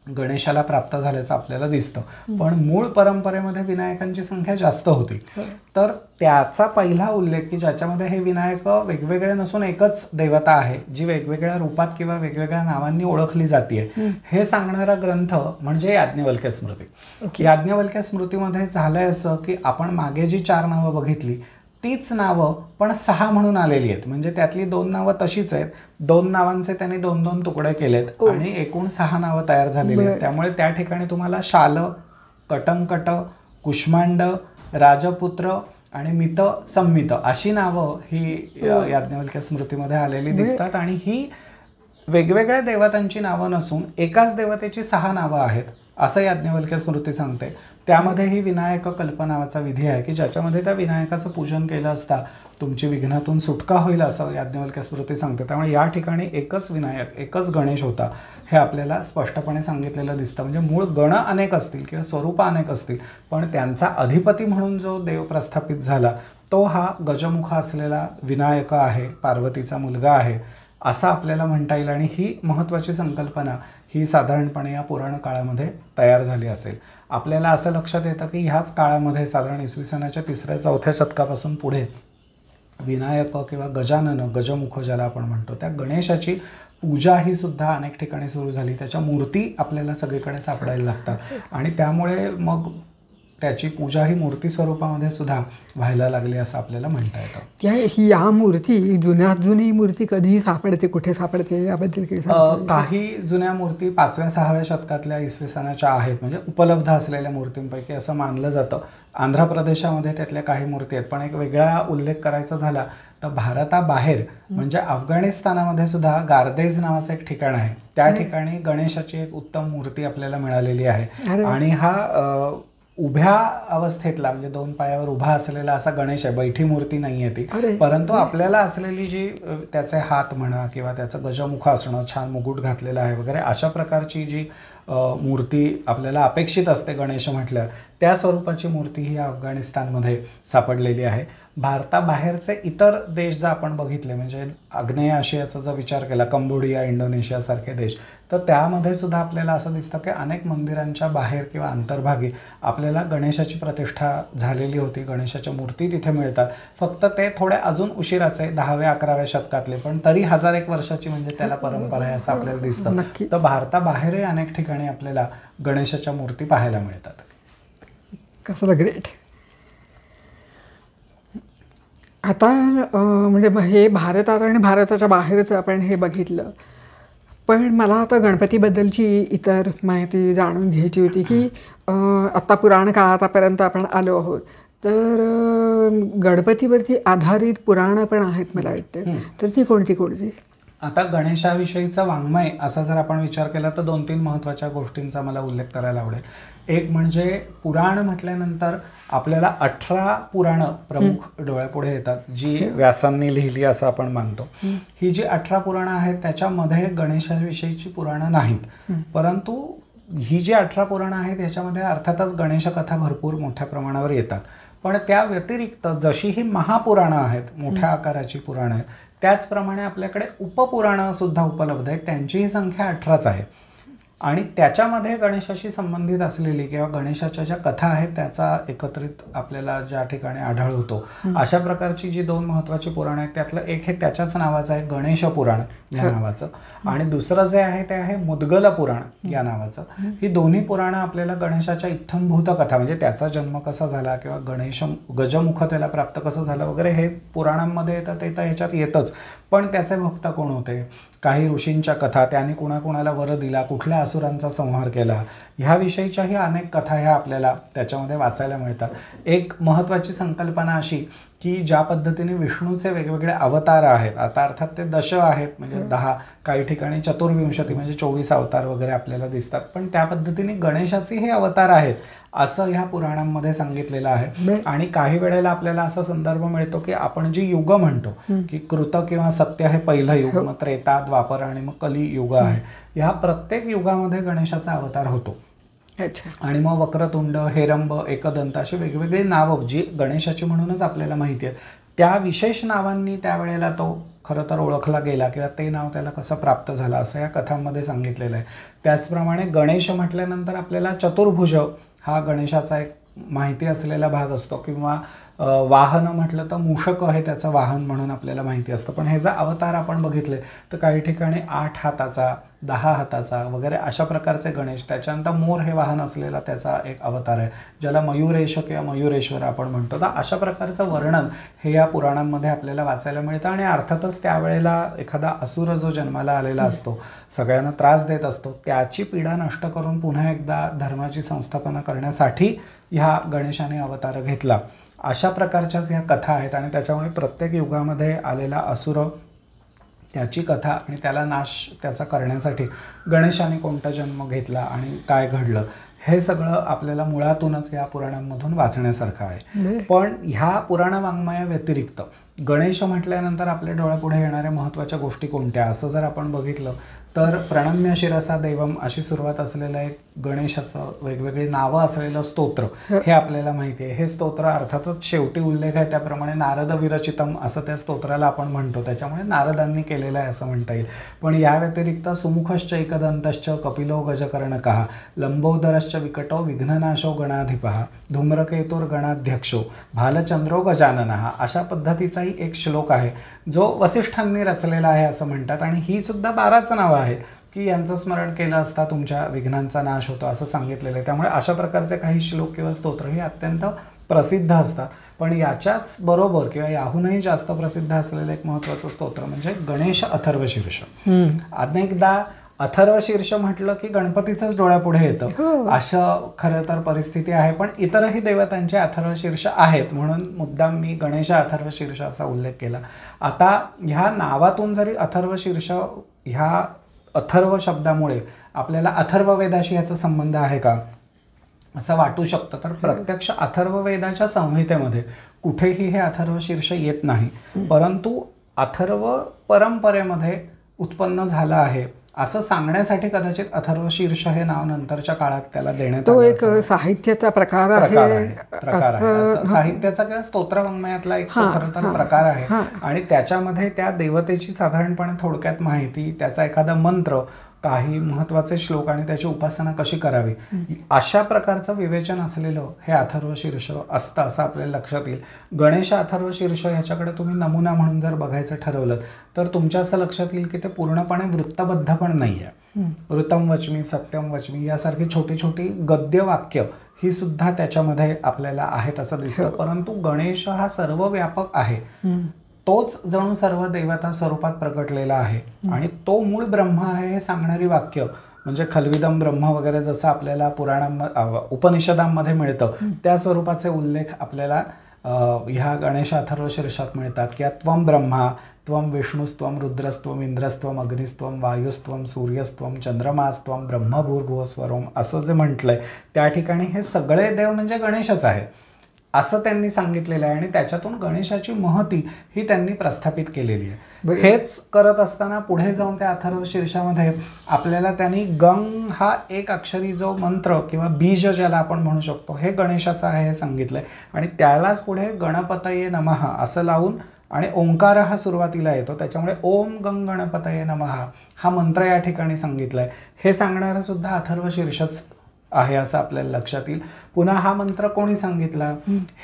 गणेशाला प्राप्त झाल्याचं आपल्याला दिसतं. पण मूळ परंपरेमध्ये विनायकांची संख्या जास्त होती. तर त्याचा पहिला उल्लेख की ज्याच्यामध्ये हे विनायक वेगवेगळे नसून एकच देवता आहे जी वेगवेगळ्या रूपात किंवा वेगवेगळ्या नावांनी ओळखली जाते हे सांगणारा ग्रंथ म्हणजे याज्ञवल्क्य स्मृती. याज्ञवल्क्य स्मृतीमध्ये झालंय असं की आपण मागे जी 4 नावं बघितली तीच नावं पण 6 म्हणून आलेली आहेत. म्हणजे त्यातली 2 नावं तशीच आहेत, 2 नावांचे त्यांनी 2-2 तुकडे केलेत आणि एकूण 6 नावं तयार झालेली आहेत. त्यामुळे त्या ठिकाणी तुम्हाला शाल, कटंकट, कुष्मांड, राजपुत्र आणि मित, संमित अशी नावं ही याज्ञवल्क्य स्मृतीमध्ये आलेली दिसतात. आणि ही वेगवेगळ्या देवतांची नावं नसून एकाच देवतेची 6 नावं आहेत असं याज्ञवल्क्य स्मृती सांगते. त्यामध्येही विनायक कल्प नावाचा विधी आहे की ज्याच्यामध्ये त्या विनायकाचं पूजन केलं असता तुमची विघ्नातून सुटका होईल असं याज्ञवल्क्य स्मृती सांगते. त्यामुळे या ठिकाणी एकच विनायक, एकच गणेश होता हे आपल्याला स्पष्टपणे सांगितलेलं दिसतं. म्हणजे मूळ गण अनेक असतील किंवा स्वरूप अनेक असतील, पण त्यांचा अधिपती म्हणून जो देव प्रस्थापित झाला तो हा गजमुख असलेला विनायक आहे, पार्वतीचा मुलगा आहे असं आपल्याला म्हणता येईल. आणि ही महत्त्वाची संकल्पना ही साधारणपणे या पुराण काळामध्ये तयार झाली असेल. आपल्याला असं लक्षात येतं की ह्याच काळामध्ये साधारण इसवी सनाच्या 3ऱ्या-4थ्या शतकापासून पुढे विनायक किंवा गजानन, गजमुख ज्याला आपण म्हणतो, त्या गणेशाची पूजा ही सुद्धा अनेक ठिकाणी सुरू झाली. त्याच्या मूर्ती आपल्याला सगळीकडे सापडायला लागतात आणि त्यामुळे मग त्याची पूजा ही मूर्ती स्वरूपामध्ये सुद्धा व्हायला लागली असं आपल्याला म्हणता येतं. या मूर्ती जुन्यात जुनी मूर्ती कधी सापडते, कुठे सापडते याबद्दल काही जुन्या मूर्ती 5व्या-6व्या शतकातल्या इसवी सनाच्या आहेत, म्हणजे उपलब्ध असलेल्या मूर्तींपैकी असं मानलं जातं. आंध्र प्रदेशामध्ये त्यातल्या काही मूर्ती आहेत. पण एक वेगळा उल्लेख करायचा झाला तर भारताबाहेर म्हणजे अफगाणिस्तानामध्ये सुद्धा गार्देज नावाचं एक ठिकाण आहे. त्या ठिकाणी गणेशाची एक उत्तम मूर्ती आपल्याला मिळालेली आहे आणि हा उभ्या अवस्थेतला म्हणजे 2 पायावर उभा असलेला असा गणेश आहे. बैठी मूर्ती नाही आहे ती, परंतु आपल्याला असलेली जी त्याचे हात म्हणा किंवा त्याचं गजमुख असणं, छान मुकुट घातलेला आहे वगैरे अशा प्रकारची जी मूर्ती आपल्याला अपेक्षित असते गणेश म्हटल्यावर, त्या स्वरूपाची मूर्ती ही अफगाणिस्तानमध्ये सापडलेली आहे. भारताबाहेरचे इतर देश जर आपण बघितले म्हणजे आग्नेय आशियाचा जर विचार केला, कंबोडिया, इंडोनेशियासारखे देश, तर त्यामध्ये सुद्धा आपल्याला असं दिसतं की अनेक मंदिरांच्या बाहेर किंवा अंतर्भागी आपल्याला गणेशाची प्रतिष्ठा झालेली होती. गणेशाच्या मूर्ती तिथे मिळतात. फक्त ते थोडे अजून उशिराचे 10व्या-11व्या शतकातले, पण तरी 1001 वर्षाची म्हणजे त्याला परंपरा आहे असं आपल्याला दिसतं. तर भारताबाहेरही अनेक ठिकाणी आपल्याला गणेशाच्या मूर्ती पाहायला मिळतात. कसलं ग्रेट. आता म्हणजे हे भारतात आणि भारताच्या बाहेरचं आपण हे बघितलं, पण मला आता गणपतीबद्दलची इतर माहिती जाणून घ्यायची होती की आत्ता पुराण काळापर्यंत आपण आलो आहोत, तर गणपतीवरती आधारित पुराणं पण आहेत मला वाटतं, तर ती कोणती कोणती? आता गणेशाविषयीचा वाङ्मय असा जर आपण विचार केला तर 2-3 महत्त्वाच्या गोष्टींचा मला उल्लेख करायला आवडेल. एक म्हणजे पुराण म्हटल्यानंतर आपल्याला 18 पुराणं प्रमुख डोळ्यापुढे येतात, जी व्यासांनी लिहिली असं आपण मानतो. ही जी 18 पुराणं आहेत त्याच्यामध्ये गणेशाविषयीची पुराणं नाहीत, परंतु ही जी 18 पुराणं आहेत याच्यामध्ये अर्थातच गणेशकथा भरपूर मोठ्या प्रमाणावर येतात. पण त्या व्यतिरिक्त जशी ही महापुराणं आहेत, मोठ्या आकाराची पुराणं आहेत, त्याचप्रमाणे आपल्याकडे उपपुराणं सुद्धा उपलब्ध आहेत. त्यांचीही संख्या 18च आहे आणि त्याच्यामध्ये गणेशाशी संबंधित असलेली किंवा गणेशाच्या ज्या कथा आहेत त्याचा एकत्रित आपल्याला ज्या ठिकाणी आढळ होतो अशा प्रकारची जी 2 महत्त्वाची पुराणं आहेत त्यातलं एक हे त्याच्याच नावाचं आहे गणेश पुराण या नावाचं, आणि दुसरं जे आहे ते आहे मुद्गल पुराण या नावाचं. ही दोन्ही पुराणं आपल्याला गणेशाच्या इत्थंभूत कथा म्हणजे त्याचा जन्म कसा झाला किंवा गजमुख त्याला प्राप्त कसं झालं वगैरे हे पुराणांमध्ये येतं, ते तर ह्याच्यात येतच. पण त्याचे भक्त कोण होते, काही ऋषींच्या कथा, त्यांनी कुणाकुणाला वर दिला, कुठल्या असुरांचा संहार केला, ह्याविषयीच्याही अनेक कथा ह्या आपल्याला त्याच्यामध्ये वाचायला मिळतात. एक महत्त्वाची संकल्पना अशी की ज्या पद्धतीने विष्णूचे वेगवेगळे अवतार आहेत, आता अर्थात ते 10 आहेत म्हणजे 10, काही ठिकाणी 24 म्हणजे 24 अवतार वगैरे आपल्याला दिसतात, पण त्या पद्धतीने गणेशाचे हे अवतार आहेत असं ह्या पुराणांमध्ये सांगितलेलं आहे. आणि काही वेळेला आपल्याला असा संदर्भ मिळतो की आपण जी युग म्हणतो की कृत किंवा सत्य हे पहिलं युग, मग त्रेता, द्वापर आणि मग कली युग आहे, ह्या प्रत्येक युगामध्ये गणेशाचा अवतार होतो. आणि मग वक्रतुंड, हेरंब, एकदंत अशी वेगवेगळी नावं जी गणेशाची म्हणूनच आपल्याला माहिती आहेत, त्या विशेष नावांनी त्यावेळेला तो खरं तर ओळखला गेला किंवा ते नाव त्याला कसं प्राप्त झालं असं या कथांमध्ये सांगितलेलं आहे. त्याचप्रमाणे गणेश म्हटल्यानंतर आपल्याला चतुर्भुज हा गणेशाचा एक माहिती असलेला भाग असतो, किंवा वाहन म्हटलं तर मूषक हे त्याचं वाहन म्हणून आपल्याला माहिती असतं. पण हे जर अवतार आपण बघितले तर काही ठिकाणी 8 हाताचा, 10 हाताचा वगैरे अशा प्रकारचे गणेश. त्याच्यानंतर मोर हे वाहन असलेला त्याचा एक अवतार आहे ज्याला मयुरेश किंवा मयुरेश्वर आपण म्हणतो. तर अशा प्रकारचं वर्णन हे या पुराणांमध्ये आपल्याला वाचायला मिळतं. आणि अर्थातच त्यावेळेला एखादा असुर जो जन्माला आलेला असतो, सगळ्यांना त्रास देत असतो, त्याची पीडा नष्ट करून पुन्हा एकदा धर्माची संस्थापना करण्यासाठी ह्या गणेशाने अवतार घेतला. अशा प्रकारच्याच ह्या कथा आहेत आणि त्याच्यामुळे प्रत्येक युगामध्ये आलेला असुर, त्याची कथा आणि त्याला नाश त्याचा करण्यासाठी गणेशाने कोणता जन्म घेतला आणि काय घडलं हे सगळं आपल्याला मुळातूनच या पुराणांमधून वाचण्यासारखं आहे. पण ह्या पुराण वाङ्मया व्यतिरिक्त गणेश म्हटल्यानंतर आपल्या डोळ्यापुढे येणाऱ्या महत्त्वाच्या गोष्टी कोणत्या असं जर आपण बघितलं तर प्रणम्य शिरसा दैवम अशी सुरुवात असलेलं एक गणेशाचं वेगवेगळी नावं असलेलं स्तोत्र हे आपल्याला माहिती आहे. हे स्तोत्र अर्थातच शेवटी उल्लेख आहे त्याप्रमाणे नारद विरचितम असं त्या स्तोत्राला आपण म्हणतो, त्याच्यामुळे नारदांनी केलेलं आहे असं म्हणता येईल. पण या व्यतिरिक्त सुमुखश्च एकदंतश्च कपिलो गजकर्णकः लंबोदरश्च विकटो विघ्ननाशो गणाधिपः धूम्रकेतुर गणाध्यक्षो भालचंद्रो गजाननः अशा पद्धतीचाही एक श्लोक आहे जो वसिष्ठांनी रचलेला आहे असं म्हणतात. आणि ही सुद्धा 12च नावं आहेत की यांचं स्मरण केलं असता तुमच्या विघ्नांचा नाश होतो असं सांगितलेलं आहे. त्यामुळे अशा प्रकारचे काही श्लोक किंवा स्तोत्र हे अत्यंत प्रसिद्ध असतात. पण याच्याच बरोबर किंवा याहूनही जास्त प्रसिद्ध असलेलं एक महत्त्वाचं स्तोत्र म्हणजे गणेश अथर्वशीर्ष. अनेकदा अथर्वशीर्ष म्हटलं की गणपतीचंच डोळ्यापुढे येतं असं खरं तर परिस्थिती आहे. पण इतरही देवतांचे अथर्वशीर्ष आहेत म्हणून मुद्दाम मी गणेश अथर्वशीर्ष असा उल्लेख केला. आता ह्या नावातून जरी अथर्वशीर्ष ह्या अथर्व शब्दामुळे आपल्याला अथर्ववेदाशी याचा संबंध आहे का असं वाटू शकतं, तर प्रत्यक्ष अथर्ववेदाच्या संहितेमध्ये कुठेही हे अथर्वशीर्ष येत नाही. परंतु अथर्व परंपरेमध्ये उत्पन्न झालं आहे असं सांगण्यासाठी कदाचित अथर्वशीर्ष हे नाव नंतरच्या काळात त्याला देण्यात आलं. तो एक साहित्याचा प्रकार आहे. साहित्याचा किंवा स्तोत्र वाङ्मयातला एक खरं तर प्रकार आहे. आणि त्याच्यामध्ये त्या देवतेची साधारणपणे थोडक्यात माहिती, त्याचा एखादा मंत्र, काही महत्त्वाचे श्लोक आणि त्याची उपासना कशी करावी अशा प्रकारचं विवेचन असलेलं हे अथर्वशीर्ष असतं असं आपल्याला लक्षात येईल. गणेश अथर्वशीर्ष ह्याच्याकडे तुम्ही नमुना म्हणून जर बघायचं ठरवलं तर तुमच्या असं लक्षात येईल की ते पूर्णपणे वृत्तबद्ध पण नाही आहे. वृत्तम वचमी सत्यम वचमी यासारखी छोटी छोटी गद्य वाक्य ही सुद्धा त्याच्यामध्ये आपल्याला आहेत असं दिसतं. परंतु गणेश हा सर्वव्यापक आहे, तोच जणू सर्व देवता स्वरूपात प्रकटलेला आहे आणि तो मूळ ब्रह्म आहे हे सांगणारी वाक्य म्हणजे खल्विदम ब्रह्म वगैरे जसं आपल्याला उपनिषदांमध्ये मिळतं त्या स्वरूपाचे उल्लेख आपल्याला ह्या गणेश अथर्वशीर्षात मिळतात की त्वम ब्रह्मा त्वम विष्णुस्त्वम रुद्रस्त्वम इंद्रस्त्वम अग्निस्त्वम वायुस्त्वम सूर्यस्त्वम चंद्रमास्त्वम ब्रह्मभूर्भुवस्वरम असं जे म्हटलंय त्या ठिकाणी हे सगळे देव म्हणजे गणेशच आहे असं त्यांनी सांगितलेलं आहे. आणि त्याच्यातून गणेशाची महती ही त्यांनी प्रस्थापित केलेली आहे. हेच करत असताना पुढे जाऊन त्या अथर्वशीर्षामध्ये आपल्याला त्यांनी गंग हा एक अक्षरी जो मंत्र किंवा बीज ज्याला आपण म्हणू शकतो हे गणेशाचं आहे हे सांगितलंय. आणि त्यालाच पुढे गणपतये नमः असं लावून आणि ओंकार हा सुरुवातीला येतो त्याच्यामुळे ओम गंग गणपतये नमः हा मंत्र या ठिकाणी सांगितलाय. हे सांगणारं सुद्धा अथर्वशीर्षच आहे असं आपल्याला लक्षात येईल. पुन्हा हा मंत्र कोणी सांगितला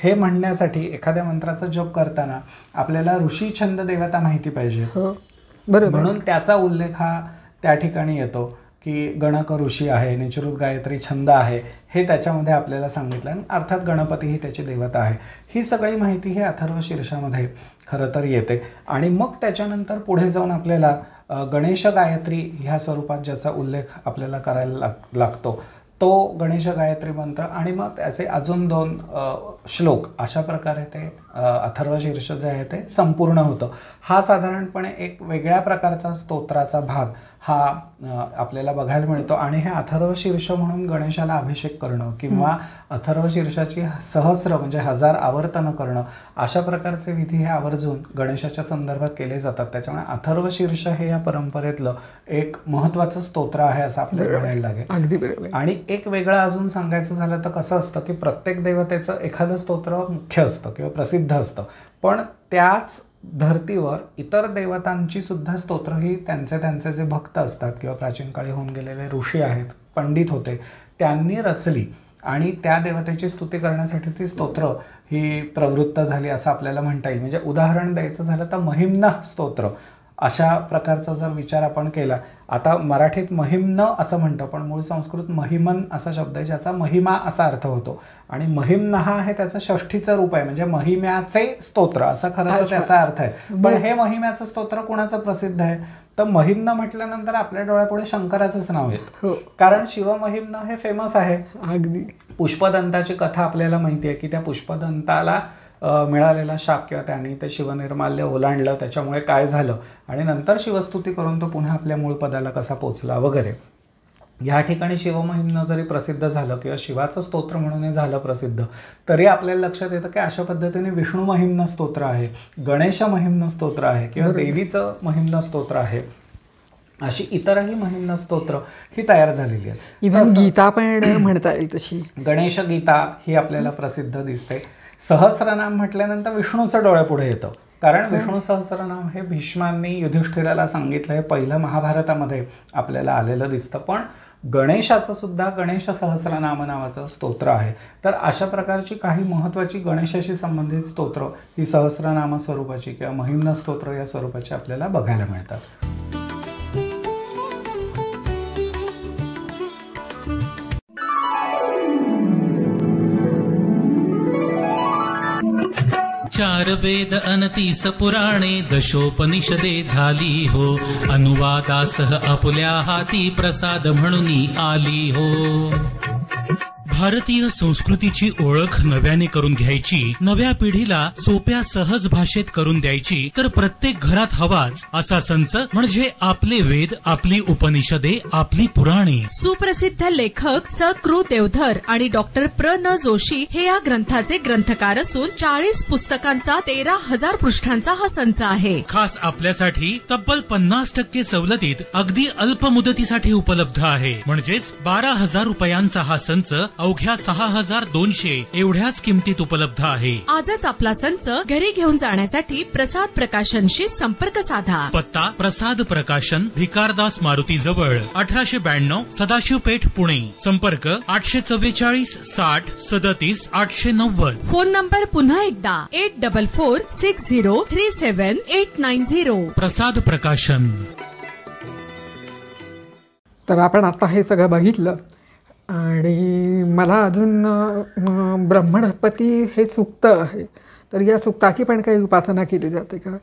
हे म्हणण्यासाठी एखाद्या मंत्राचा जप करताना आपल्याला ऋषी छंद देवता माहिती पाहिजे. म्हणून त्याचा उल्लेख हा त्या ठिकाणी येतो की गणक ऋषी आहे, निचृत गायत्री छंद आहे हे त्याच्यामध्ये आपल्याला सांगितलं. आणि अर्थात गणपती ही त्याची देवता आहे. ही सगळी माहिती ही अथर्वशीर्षामध्ये खरं तर येते. आणि मग त्याच्यानंतर पुढे जाऊन आपल्याला गणेश गायत्री ह्या स्वरूपात ज्याचा उल्लेख आपल्याला करायला लागतो तो गणेश गायत्री मंत्र आणि मग त्याचे अजून 2 श्लोक अशा प्रकारे ते अथर्वशीर्ष जे आहे ते संपूर्ण होतं. हा साधारणपणे एक वेगळ्या प्रकारचा स्तोत्राचा भाग हा आपल्याला बघायला मिळतो. आणि हे अथर्वशीर्ष म्हणून गणेशाला अभिषेक करणं किंवा अथर्वशीर्षाची सहस्र म्हणजे 1000 आवर्तनं करणं अशा प्रकारचे विधी हे आवर्जून गणेशाच्या संदर्भात केले जातात. त्याच्यामुळे अथर्वशीर्ष हे या परंपरेतलं एक महत्त्वाचं स्तोत्र आहे असं आपल्याला म्हणायला लागेल. आणि एक वेगळं अजून सांगायचं झालं तर कसं असतं की प्रत्येक देवतेचं एखादं स्तोत्र मुख्य असतं किंवा प्रसिद्ध असतं, पण त्याच धर्तीवर इतर देवतांची सुद्धा स्तोत्र ही त्यांचे जे भक्त असतात किंवा प्राचीन काळी होऊन गेलेले ऋषी आहेत, पंडित होते, त्यांनी रचली आणि त्या देवतेची स्तुती करण्यासाठी ती स्तोत्र ही प्रवृत्त झाली असं आपल्याला म्हणता येईल. म्हणजे उदाहरण द्यायचं झालं तर महिम्न स्तोत्र अशा प्रकारचा जर विचार आपण केला. आता मराठीत महिम्न असं म्हणतो पण मूळ संस्कृत महिमन असा शब्द आहे ज्याचा महिमा असा अर्थ होतो. आणि महिम्नः हे त्याचं षष्ठीचं रूप आहे म्हणजे महिम्याचे स्तोत्र असा खरं तर त्याचा अर्थ आहे. पण हे महिम्याचं स्तोत्र कुणाचं प्रसिद्ध आहे तर महिम्न म्हटल्यानंतर आपल्या डोळ्यापुढे शंकराचंच नाव येतं. कारण शिवमहिम्न हे फेमस आहे. अगदी पुष्पदंताची कथा आपल्याला माहिती आहे की त्या पुष्पदंताला मिळालेला शाप किंवा त्यांनी ते शिवनिर्माल्य ओलांडलं त्याच्यामुळे काय झालं आणि नंतर शिवस्तुती करून तो पुन्हा आपल्या मूळ पदाला कसा पोचला वगैरे. या ठिकाणी शिवमहिम्न जरी प्रसिद्ध झालं किंवा शिवाचं स्तोत्र म्हणून झालं प्रसिद्ध, तरी आपल्याला लक्षात येतं की अशा पद्धतीने विष्णू महिम्न स्तोत्र आहे, गणेश महिम्न स्तोत्र आहे किंवा देवीचं महिम्न स्तोत्र आहे, अशी इतरही महिम्न स्तोत्र ही तयार झालेली आहेत. इव्हन गीता पण म्हणता येईल तशी. गणेश गीता ही आपल्याला प्रसिद्ध दिसते. सहस्रनाम म्हटल्यानंतर विष्णूचं डोळ्यापुढे येतं, कारण विष्णू सहस्रनाम हे भीष्मांनी युधिष्ठिराला सांगितलं, हे पहिलं महाभारतामध्ये आपल्याला आलेलं दिसतं. पण गणेशाचं सुद्धा गणेश सहस्रनाम नावाचं स्तोत्र आहे. तर अशा प्रकारची काही महत्त्वाची गणेशाशी संबंधित स्तोत्र ही सहस्रनाम स्वरूपाची किंवा महिम्न स्तोत्र या स्वरूपाची आपल्याला बघायला मिळतात. चार वेद अनतीस पुराणे दशोपनिषदे झाली हो, अनुवादासह आपुल्या हाती प्रसाद म्हणून आली हो. भारतीय संस्कृतीची ओळख नव्याने करून घ्यायची, नव्या पिढीला सोप्या सहज भाषेत करून द्यायची, तर प्रत्येक घरात हवाच असा संच म्हणजे आपले वेद, आपली उपनिषदे, आपली पुराणे. सुप्रसिद्ध लेखक स कृ देवधर आणि डॉक्टर प्र न जोशी हे या ग्रंथाचे ग्रंथकार असून 40 पुस्तकांचा 13,000 पृष्ठांचा हा संच आहे. खास आपल्यासाठी तब्बल 50% सवलतीत अगदी अल्प मुदतीसाठी उपलब्ध आहे. म्हणजेच 12,000 रुपयांचा हा संच अवघ्या 6,200 एवढ्याच किमतीत उपलब्ध आहे. आजच आपला संच घरी घेऊन जाण्यासाठी प्रसाद प्रकाशनशी संपर्क साधा. पत्ता प्रसाद प्रकाशन, भिकारदास मारुती जवळ, 1892 सदाशिव पेठ, पुणे. संपर्क 844 60 37 890. फोन नंबर पुन्हा एकदा 8446037890. प्रसाद प्रकाशन. तर आपण आता हे सगळं बघितलं आणि मला अजून ब्रह्मणपती हे सुक्त आहे, तर या सुक्ताची पण काही उपासना केली जाते का?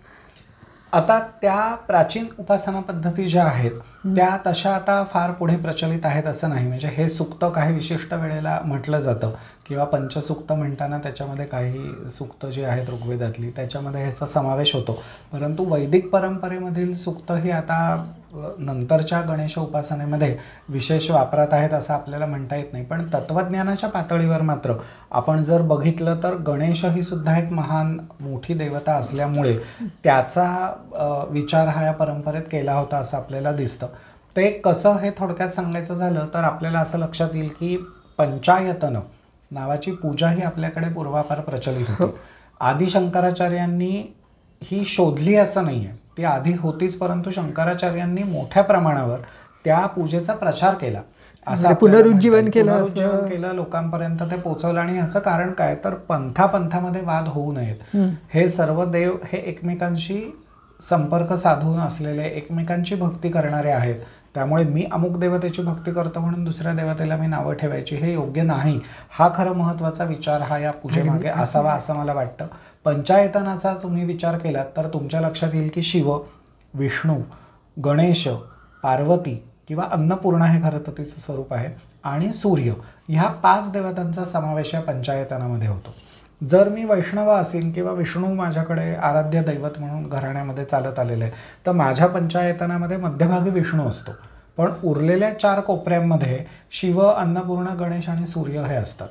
आता त्या प्राचीन उपासना पद्धती ज्या आहेत त्या तशा आता फार पुढे प्रचलित आहेत असं नाही. म्हणजे हे सुक्त काही विशिष्ट वेळेला म्हटलं जातं किंवा पंचसुक्त म्हणताना त्याच्यामध्ये काही सुक्त जी आहेत ऋग्वेदातली त्याच्यामध्ये ह्याचा समावेश होतो. परंतु वैदिक परंपरेमधील सुक्त ही आता नंतरच्या गणेश उपासनेमध्ये विशेष वापरात आहेत असं आपल्याला म्हणता येत नाही. पण तत्त्वज्ञानाच्या पातळीवर मात्र आपण जर बघितलं तर गणेश ही सुद्धा एक महान मोठी देवता असल्यामुळे त्याचा विचार हा या परंपरेत केला होता असं आपल्याला दिसतं. ते कसं हे थोडक्यात सांगायचं झालं तर आपल्याला असं लक्षात येईल की पंचायतन नावाची पूजा ही आपल्याकडे पूर्वापार प्रचलित होती. आदि शंकराचार्यांनी ही शोधली असं नाही आहे, ती आधी होतीच, परंतु शंकराचार्यांनी मोठ्या प्रमाणावर त्या पूजेचा प्रचार केला, असं पुनरुज्जीवन केलं, लोकांपर्यंत ते पोहोचवलं. आणि ह्याचं कारण काय तर पंथामध्ये वाद होऊ नयेत. हे सर्व देव हे एकमेकांशी संपर्क साधून असलेले, एकमेकांची भक्ती करणारे आहेत. त्यामुळे मी अमुक देवतेची भक्ती करतो म्हणून दुसऱ्या देवतेला मी नावं ठेवायची हे योग्य नाही. हा खरं महत्त्वाचा विचार हा या पूजेमागे असावा असं मला वाटतं. पंचायतनाचा तुम्ही विचार केलात तर तुमच्या लक्षात येईल की शिव, विष्णू, गणेश, पार्वती किंवा अन्नपूर्णा हे खरं तर तिचं स्वरूप आहे, आणि सूर्य, ह्या 5 देवतांचा समावेश या पंचायतनामध्ये होतो. जर मी वैष्णव असेन किंवा विष्णू माझ्याकडे आराध्य दैवत म्हणून घराण्यामध्ये चालत आलेलं आहे तर माझ्या पंचायतनामध्ये मध्यभागी विष्णू असतो, पण उरलेल्या 4 कोपऱ्यांमध्ये शिव, अन्नपूर्णा, गणेश आणि सूर्य हे असतात.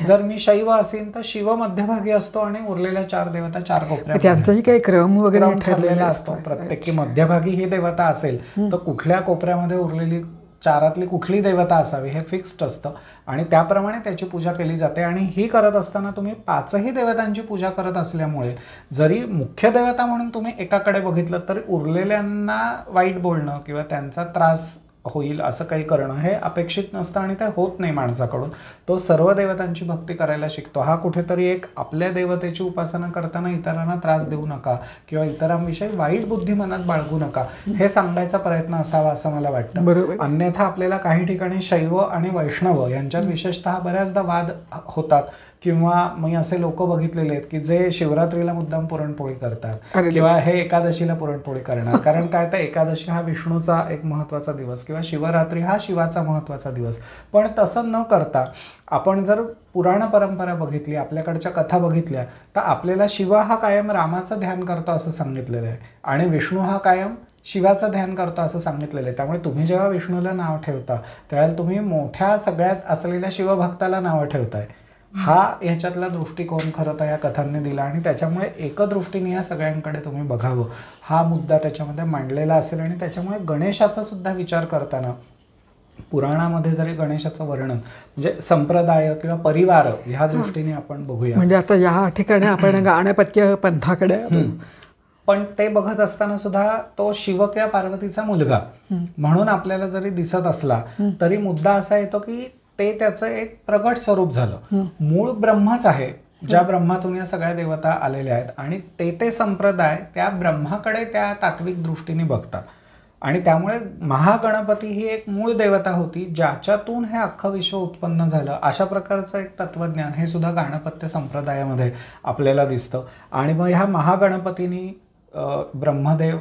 जर मी शैव असेन तर शिव मध्यभागी असतो आणि उरलेल्या 4 देवता 4 कोपऱ्यात. त्यांचाही काही क्रम वगैरे ठरलेला असतो. प्रत्येकी मध्यभागी ही देवता असेल तर कुठल्या कोपऱ्यामध्ये उरलेली 4 कुठली देवता असावी हे फिक्स्ड असतं आणि त्याप्रमाणे त्याची पूजा केली जाते. आणि ही करत असताना तुम्ही 5ही देवतांची पूजा करत असल्यामुळे जरी मुख्य देवता म्हणून तुम्ही एकाकडे बघितलं तर उरलेल्यांना वाईट बोलणं किंवा त्यांचा त्रास होईल असं काही करणं हे अपेक्षित नसतं आणि ते होत नाही माणसाकडून. तो सर्व देवतांची भक्ती करायला शिकतो. हा कुठेतरी एक आपल्या देवतेची उपासना करताना इतरांना त्रास देऊ नका किंवा इतरांविषयी वाईट बुद्धी मनात बाळगू नका हे सांगायचा प्रयत्न असावा असं मला वाटतं. अन्यथा आपल्याला काही ठिकाणी शैव आणि वैष्णव यांच्यात विशेषतः बऱ्याचदा वाद होतात किंवा मी असे लोक बघितलेले आहेत की जे शिवरात्रीला मुद्दाम पुरणपोळी करतात किंवा हे एकादशीला पुरणपोळी करणार. कारण काय तर एकादशी हा विष्णूचा एक महत्त्वाचा दिवस किंवा शिवरात्री हा शिवाचा महत्त्वाचा दिवस. पण तसं न करता आपण जर पुराण परंपरा बघितली, आपल्याकडच्या कथा बघितल्या तर आपल्याला शिव हा कायम रामाचं ध्यान करतो असं सांगितलेलं आहे आणि विष्णू हा कायम शिवाचं ध्यान करतो असं सांगितलेलं आहे. त्यामुळे तुम्ही जेव्हा विष्णूला नाव ठेवता त्यावेळेला तुम्ही मोठ्या सगळ्यात असलेल्या शिवभक्ताला नावं ठेवताय. हा ह्याच्यातला दृष्टिकोन खरं तर या कथांनी दिला आणि त्याच्यामुळे एकदृष्टीने या सगळ्यांकडे तुम्ही बघावं हा मुद्दा त्याच्यामध्ये मांडलेला असेल. आणि त्याच्यामुळे गणेशाचा सुद्धा विचार करताना पुराणामध्ये जरी गणेशाचं वर्णन म्हणजे संप्रदाय किंवा परिवार ह्या दृष्टीने आपण बघूया. म्हणजे आता या ठिकाणी आपण गाणपत्य पंथाकडे पण ते बघत असताना सुद्धा तो शिव किंवा पार्वतीचा मुलगा म्हणून आपल्याला जरी दिसत असला तरी मुद्दा असा येतो की ते त्याचं एक प्रगट स्वरूप झालं. मूळ ब्रह्मच आहे, ज्या ब्रह्मातून या सगळ्या देवता आलेल्या आहेत आणि ते संप्रदाय त्या ब्रह्माकडे त्या तात्विक दृष्टीने बघतात. आणि त्यामुळे महागणपती ही एक मूळ देवता होती ज्याच्यातून हे अख्खं विश्व उत्पन्न झालं. अशा प्रकारचं एक तत्वज्ञान हे सुद्धा गाणपत्य संप्रदायामध्ये आपल्याला दिसतं. आणि मग ह्या महागणपतींनी ब्रह्मदेव,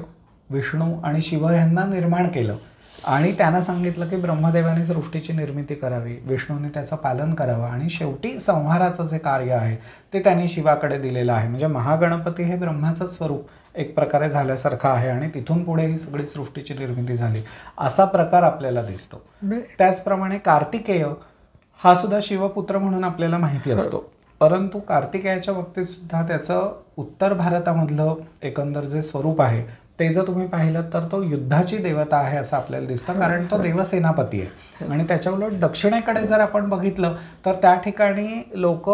विष्णू आणि शिव यांना निर्माण केलं आणि त्यांना सांगितलं की ब्रह्मदेवाने सृष्टीची निर्मिती करावी, विष्णूने त्याचं पालन करावं आणि शेवटी संहाराचं जे कार्य आहे ते त्यांनी शिवाकडे दिलेलं आहे. म्हणजे महागणपती हे ब्रह्माचंच स्वरूप एक प्रकारे झाल्यासारखं आहे आणि तिथून पुढे ही सगळी सृष्टीची निर्मिती झाली असा प्रकार आपल्याला दिसतो. त्याचप्रमाणे कार्तिकेय हा सुद्धा शिवपुत्र म्हणून आपल्याला माहिती असतो. परंतु कार्तिकेयाच्या बाबतीत सुद्धा त्याचं उत्तर भारतामधलं एकंदर जे स्वरूप आहे ते जर तुम्ही पाहिलं तर तो युद्धाची देवता आहे असं आपल्याला दिसतं, कारण तो देवसेनापती आहे. आणि त्याच्या उलट दक्षिणेकडे जर आपण बघितलं तर त्या ठिकाणी लोक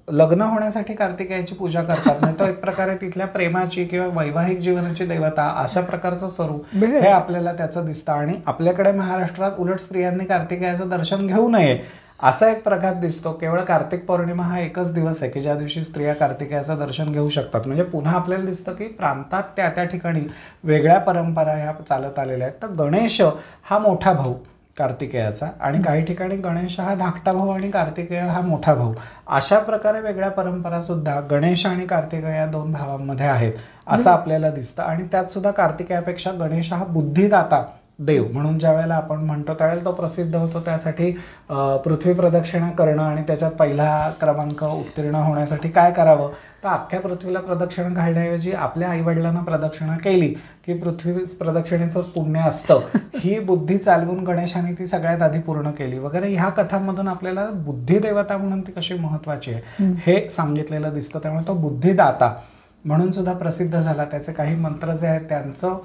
लग्न होण्यासाठी कार्तिकेयाची पूजा करतात. नाही तो एक प्रकारे तिथल्या प्रेमाची किंवा वैवाहिक जीवनाची देवता अशा प्रकारचं स्वरूप हे आपल्याला त्याचं दिसतं. आणि आपल्याकडे महाराष्ट्रात उलट स्त्रियांनी कार्तिकेयाचं दर्शन घेऊ नये असा एक प्रघात दिसतो. केवळ कार्तिक पौर्णिमा हा एकच दिवस आहे की ज्या दिवशी स्त्रिया कार्तिकेयाचं दर्शन घेऊ शकतात. म्हणजे पुन्हा आपल्याला दिसतं की प्रांतात त्या ठिकाणी वेगळ्या परंपरा ह्या चालत आलेल्या आहेत. तर गणेश हा मोठा भाऊ कार्तिकेयाचा आणि काही ठिकाणी गणेश हा धाकटा भाऊ आणि कार्तिकेय हा मोठा भाऊ अशा प्रकारे वेगळ्या परंपरा सुद्धा गणेश आणि कार्तिकेय या दोन भावांमध्ये आहेत असं आपल्याला दिसतं. आणि त्यात सुद्धा कार्तिकेयापेक्षा गणेश हा बुद्धिदाता देव म्हणून ज्या वेळेला आपण म्हणतो त्यावेळेला तो प्रसिद्ध होतो. त्यासाठी पृथ्वी प्रदक्षिणा करणं आणि त्याच्यात पहिला क्रमांक उत्तीर्ण होण्यासाठी काय करावं तर अख्ख्या पृथ्वीला प्रदक्षिणा घालण्याऐवजी आपल्या आईवडिलांना प्रदक्षिणा केली की पृथ्वी प्रदक्षिणेचंच पुण्य असतं ही बुद्धी चालवून गणेशाने ती सगळ्यात आधी पूर्ण केली वगैरे. ह्या कथांमधून आपल्याला बुद्धिदेवता म्हणून ती कशी महत्वाची आहे हे सांगितलेलं दिसतं. त्यामुळे तो बुद्धिदाता म्हणून सुद्धा प्रसिद्ध झाला. त्याचे काही मंत्र जे आहेत त्यांचं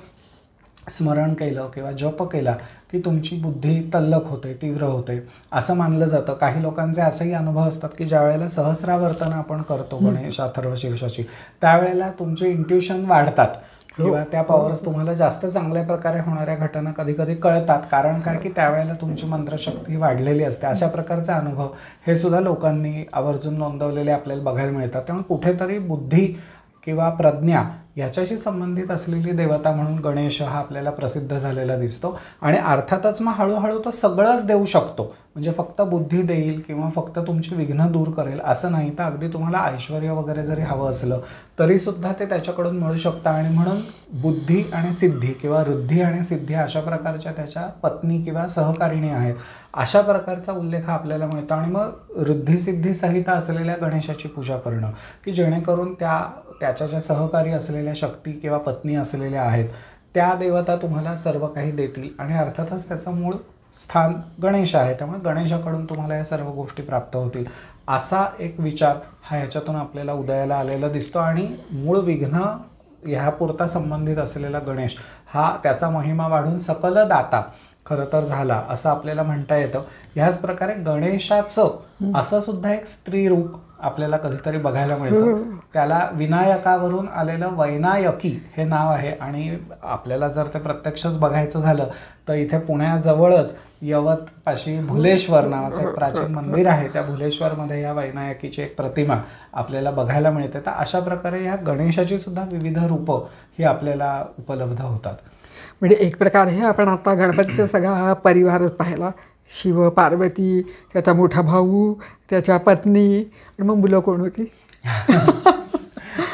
स्मरण केलं किंवा जप केला की तुमची बुद्धी तल्लख होते, तीव्र होते असं मानलं जातं. काही लोकांचे असेही अनुभव असतात की ज्या वेळेला सहस्रावर्तन आपण करतो गणेश अथर्व शीर्षाची त्यावेळेला तुमचे इंट्युशन वाढतात किंवा त्या पॉवर्स तुम्हाला जास्त चांगल्या प्रकारे होणाऱ्या घटना कधी कधी कळतात. कारण काय की त्यावेळेला तुमची मंत्रशक्ती वाढलेली असते. अशा प्रकारचे अनुभव हे सुद्धा लोकांनी आवर्जून नोंदवलेले आपल्याला बघायला मिळतात. त्यामुळे कुठेतरी बुद्धी किंवा प्रज्ञा याच्याशी संबंधित असलेली देवता म्हणून गणेश हा आपल्याला प्रसिद्ध झालेला दिसतो. आणि अर्थातच मग हळूहळू तो सगळंच देऊ शकतो. म्हणजे फक्त बुद्धी देईल किंवा फक्त तुमची विघ्न दूर करेल असं नाही, तर अगदी तुम्हाला ऐश्वर्य वगैरे जरी हवं असलं तरी सुद्धा ते त्याच्याकडून मिळू शकतं. आणि म्हणून बुद्धी आणि सिद्धी किंवा ऋद्धी आणि सिद्धी अशा प्रकारच्या त्याच्या पत्नी किंवा सहकारिणी आहेत अशा प्रकारचा उल्लेख हा आपल्याला मिळतो. आणि मग ऋद्धी सिद्धी सहित असलेल्या गणेशाची पूजा करणं की जेणेकरून त्याच्या ज्या सहकारी असलेल्या शक्ती किंवा पत्नी असलेल्या आहेत त्या देवता तुम्हाला सर्व काही देतील. आणि अर्थातच त्याचं मूळ स्थान गणेश आहे, त्यामुळे गणेशाकडून तुम्हाला या सर्व गोष्टी प्राप्त होतील असा एक विचार हा ह्याच्यातून आपल्याला उदयाला आलेला दिसतो. आणि मूळ विघ्न ह्यापुरता संबंधित असलेला गणेश हा त्याचा महिमा वाढून सकल दाता खरं तर झाला असं आपल्याला म्हणता येतं. ह्याच प्रकारे गणेशाचं असं सुद्धा एक स्त्री रूप आपल्याला कधीतरी बघायला मिळतं. त्याला विनायकावरून आलेलं वैनायकी हे नाव आहे. आणि आपल्याला जर ते प्रत्यक्षच बघायचं झालं तर इथे पुण्याजवळच यवत पाशी भुलेश्वर नावाचं एक प्राचीन मंदिर आहे. त्या भुलेश्वरमध्ये या वैनायकीची एक प्रतिमा आपल्याला बघायला मिळते. तर अशा प्रकारे या गणेशाची सुद्धा विविध रूपं ही आपल्याला उपलब्ध होतात. म्हणजे एक प्रकारे आपण आता गणपतीचा सगळा परिवारच पाहिला. शिव, पार्वती, त्याचा मोठा भाऊ, त्याच्या पत्नी आणि मग मुलं कोण होती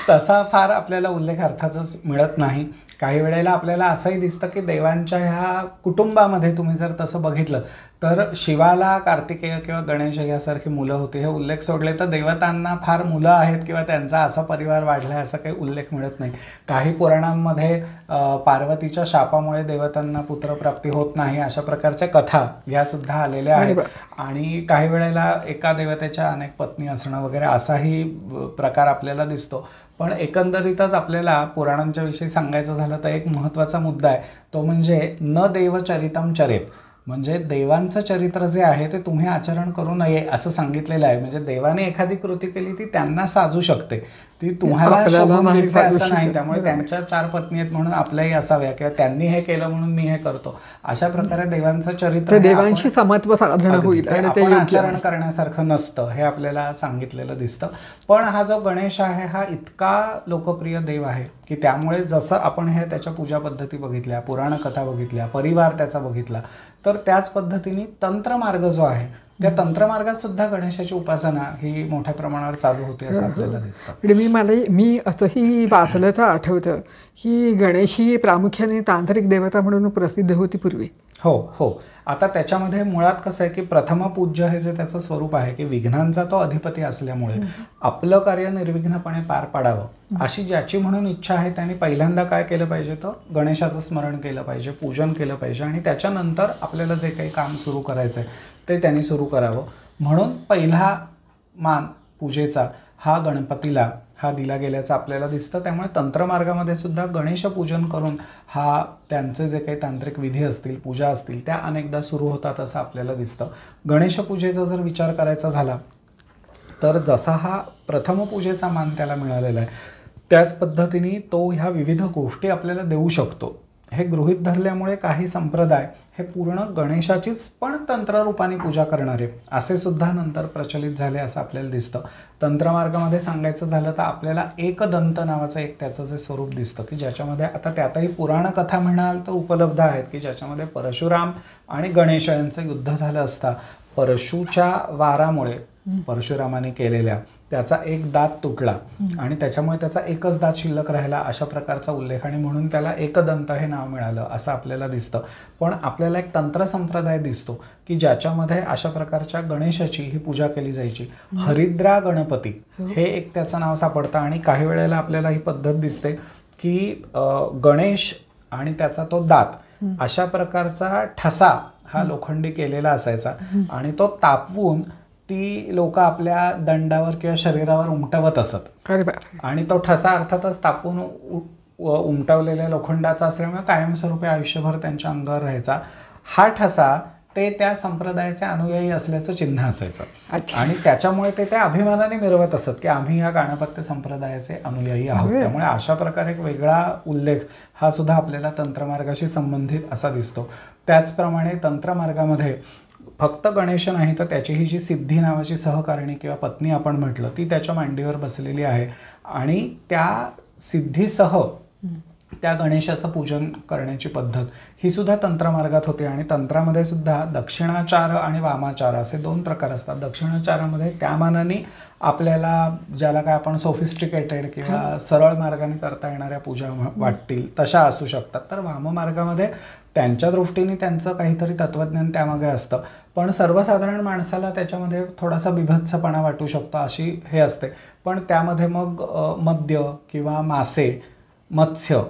तसा फार आपल्याला उल्लेख अर्थातच मिळत नाही. काही वेळेला आपल्याला असंही दिसतं की देवांच्या ह्या कुटुंबामध्ये तुम्ही जर तसं बघितलं तर शिवाला कार्तिकेय किंवा गणेश यासारखी मुलं होती, हे उल्लेख सोडले तर देवतांना फार मुलं आहेत किंवा त्यांचा असा परिवार वाढला आहे असा काही उल्लेख मिळत नाही. काही पुराणांमध्ये पार्वतीच्या शापामुळे देवतांना पुत्रप्राप्ती होत नाही अशा प्रकारच्या कथा ह्या सुद्धा आलेल्या आहेत. आणि काही वेळेला एका देवतेच्या अनेक पत्नी असणं वगैरे असाही प्रकार आपल्याला दिसतो. पण एकंदरीतच आपल्याला पुराणांच्या विषयी सांगायचं झालं तर एक महत्त्वाचा मुद्दा आहे, तो म्हणजे न देवचरितम चरेत, म्हणजे देवांचं चरित्र जे आहे ते तुम्ही आचरण करू नये असं सांगितलेलं आहे. म्हणजे देवाने एखादी कृती केली ती त्यांना साजू शकते, ती तुम्हाला शोभून दिसते असं नाही. त्यामुळे त्यांच्या 4 पत्नी आहेत म्हणून आपल्याही असाव्या किंवा त्यांनी हे केलं म्हणून मी हे करतो, अशा प्रकारे देवांचं चरित्र देवांशी समत्व साधणं होईल आणि ते आचरण करण्यासारखं नसतं हे आपल्याला सांगितलेलं दिसतं. पण हा जो गणेश आहे हा इतका लोकप्रिय देव आहे की त्यामुळे जसं आपण हे त्याच्या पूजा पद्धती बघितल्या, पुराण कथा बघितल्या, परिवार त्याचा बघितला, तर त्याच पद्धतीने तंत्रमार्ग जो आहे त्या तंत्रमार्गात सुद्धा गणेशाची उपासना ही मोठ्या प्रमाणावर चालू होते असं आपल्याला दिसतं. मी असंही वाचलं तर आठवतं की गणेश ही प्रामुख्याने तांत्रिक देवता म्हणून प्रसिद्ध होती पूर्वी. हो. आता त्याच्यामध्ये मुळात कसं आहे की प्रथम पूज्य हे जे त्याचं स्वरूप आहे की विघ्नांचा तो अधिपती असल्यामुळे आपलं कार्य निर्विघ्नपणे पार पाडावं अशी ज्याची म्हणून इच्छा आहे त्याने पहिल्यांदा काय केलं पाहिजे तर गणेशाचं स्मरण केलं पाहिजे, पूजन केलं पाहिजे आणि त्याच्यानंतर आपल्याला जे काही काम सुरू करायचं आहे ते त्यांनी सुरू करावं. म्हणून पहिला मान पूजेचा हा गणपतीला हा दिला गेल्याचं आपल्याला दिसतं. त्यामुळे तंत्रमार्गामध्ये सुद्धा गणेश पूजन करून हा त्यांचे जे काही तांत्रिक विधी असतील, पूजा असतील त्या अनेकदा सुरू होतात असं आपल्याला दिसतं. गणेश पूजेचा जर विचार करायचा झाला तर जसा हा प्रथम पूजेचा मान त्याला मिळालेला आहे त्याच पद्धतीने तो ह्या विविध गोष्टी आपल्याला देऊ शकतो हे गृहीत धरल्यामुळे काही संप्रदाय हे पूर्ण गणेशाचीच पण तंत्ररूपाने पूजा करणारे असे सुद्धा नंतर प्रचलित झाले असं आपल्याला दिसतं. तंत्रमार्गामध्ये सांगायचं झालं तर आपल्याला एकदंत नावाचं एक त्याचं जे स्वरूप दिसतं की ज्याच्यामध्ये आता त्यातही पुराण कथा म्हणाल तर उपलब्ध आहेत की ज्याच्यामध्ये परशुराम आणि गणेश यांचं युद्ध झालं असता परशुच्या वारामुळे परशुरामाने केलेल्या त्याचा एक दात तुटला आणि त्याच्यामुळे त्याचा एकच दात शिल्लक राहिला अशा प्रकारचा उल्लेख आणि म्हणून त्याला एकदंत हे नाव मिळालं असं आपल्याला दिसतं. पण आपल्याला एक तंत्र संप्रदाय दिसतो की ज्याच्यामध्ये अशा प्रकारच्या गणेशाची ही पूजा केली जायची. हरिद्रा गणपती हे एक त्याचं नाव सापडतं आणि काही वेळेला आपल्याला ही पद्धत दिसते की गणेश आणि त्याचा तो दात अशा प्रकारचा ठसा हा लोखंडी केलेला असायचा आणि तो तापवून ती लोक आपल्या दंडावर किंवा शरीरावर उमटवत असत आणि तो ठसा अर्थातच तापवून उमटवलेल्या लोखंडाचा असल्यामुळे कायमस्वरूपी आयुष्यभर त्यांच्या अंगावर राहायचा. हा ठसा ते त्या संप्रदायाचे अनुयायी असल्याचं चिन्ह असायचं आणि त्याच्यामुळे ते त्या अभिमानाने मिरवत असत की आम्ही या गाणपत्य संप्रदायाचे अनुयायी आहोत. त्यामुळे अशा प्रकारे एक वेगळा उल्लेख हा सुद्धा आपल्याला तंत्रमार्गाशी संबंधित असा दिसतो. त्याचप्रमाणे तंत्रमार्गामध्ये फक्त गणेश नाही तर त्याची ही जी सिद्धी नावाची सहकारिणी किंवा पत्नी आपण म्हटलं ती त्याच्या मांडीवर बसलेली आहे आणि त्या सिद्धीसह त्या गणेशाचं पूजन करण्याची पद्धत ही सुद्धा तंत्रमार्गात होते. आणि तंत्रामध्ये सुद्धा दक्षिणाचार आणि वामाचार असे 2 प्रकार असतात. दक्षिणाचारामध्ये त्या मानाने आपल्याला ज्याला काय आपण सोफिस्टिकेटेड किंवा सरळ मार्गाने करता येणाऱ्या पूजा वाटतील तशा असू शकतात. तर वाममार्गामध्ये त्यांच्या दृष्टीने त्यांचं काहीतरी तत्वज्ञान त्यामागे असतं पण सर्वसाधारण माणसाला त्याच्यामध्ये थोडासा बिभत्सपणा वाटू शकतो अशी हे असते. पण त्यामध्ये मग मद्य किंवा मासे, मत्स्य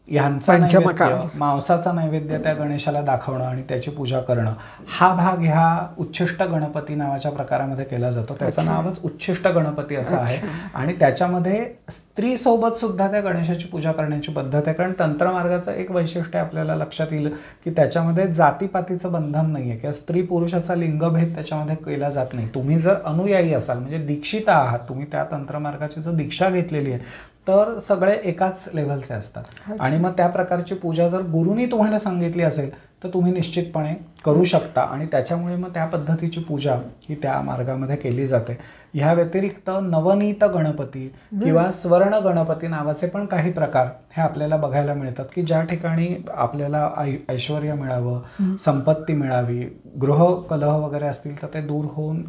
ह्यांचा नैवेद्य, मांसाचा नैवेद्य त्या गणेशाला दाखवणं आणि त्याची पूजा करणं हा भाग ह्या उच्छिष्ट गणपती नावाच्या प्रकारामध्ये केला जातो. त्याचं नावच उच्छिष्ट गणपती असं आहे आणि त्याच्यामध्ये स्त्री सोबत सुद्धा त्या गणेशाची पूजा करण्याची पद्धत आहे. कारण तंत्रमार्गाचं एक वैशिष्ट्य आपल्याला लक्षात येईल की त्याच्यामध्ये जातीपातीचं बंधन नाहीये किंवा स्त्री पुरुषाचा लिंगभेद त्याच्यामध्ये केला जात नाही. तुम्ही जर अनुयायी असाल म्हणजे दीक्षित आहात, तुम्ही त्या तंत्रमार्गाची जर दीक्षा घेतलेली आहे तर सगळे एकाच लेव्हलचे असतात आणि मग त्या प्रकारची पूजा जर गुरुनी तुम्हाला सांगितली असेल तर तुम्ही निश्चितपणे करू शकता आणि त्याच्यामुळे मग त्या पद्धतीची पूजा ही त्या मार्गामध्ये केली जाते. ह्या व्यतिरिक्त नवनीत गणपती किंवा स्वर्ण गणपती नावाचे पण काही प्रकार हे आपल्याला बघायला मिळतात की ज्या ठिकाणी आपल्याला ऐश्वर्य मिळावं, संपत्ती मिळावी, गृह कलह वगैरे असतील तर ते दूर होऊन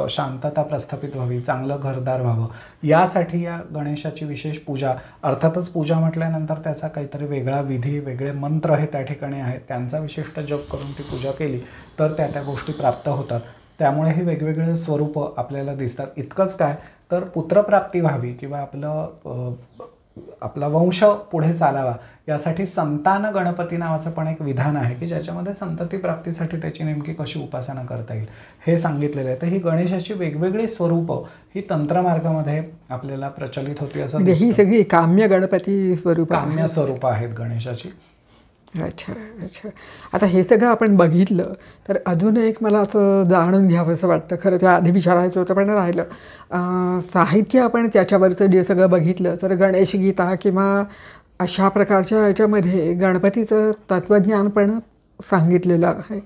शांतता प्रस्थापित व्हावी, चांगलं घरदार व्हावं, यासाठी या गणेशाची विशेष पूजा. अर्थातच पूजा म्हटल्यानंतर त्याचा काहीतरी वेगळा विधी, वेगळे मंत्र हे त्या ठिकाणी आहेत, त्यांचा विशिष्ट जप करून ती पूजा केली तर त्या गोष्टी प्राप्त होतात. त्यामुळे हे वेगवेगळे स्वरूप आपल्याला दिसतात. इतकंच काय तर पुत्रप्राप्ती व्हावी किंवा आपला वंश पुढे चालावा यासाठी संतान गणपती नावाचं पण एक विधान आहे की ज्याच्यामध्ये संतती प्राप्तीसाठी त्याची नेमकी कशी उपासना करता येईल हे सांगितलेलं आहे. तर ही गणेशाची वेगवेगळी स्वरूपं ही तंत्रमार्गामध्ये आपल्याला प्रचलित होती असं ही सगळी काम्य गणपती स्वरूप, काम्य स्वरूपं आहेत गणेशाची. अच्छा अच्छा. आता हे सगळं आपण बघितलं तर अजून एक मला असं जाणून घ्यावं असं वाटतं. खरं त्या आधी विचारायचं होतं पण राहिलं. साहित्य आपण त्याच्यावरचं जे सगळं बघितलं तर गणेश गीता किंवा अशा प्रकारच्या याच्यामध्ये गणपतीचं तत्त्वज्ञान पण सांगितलेलं आहे.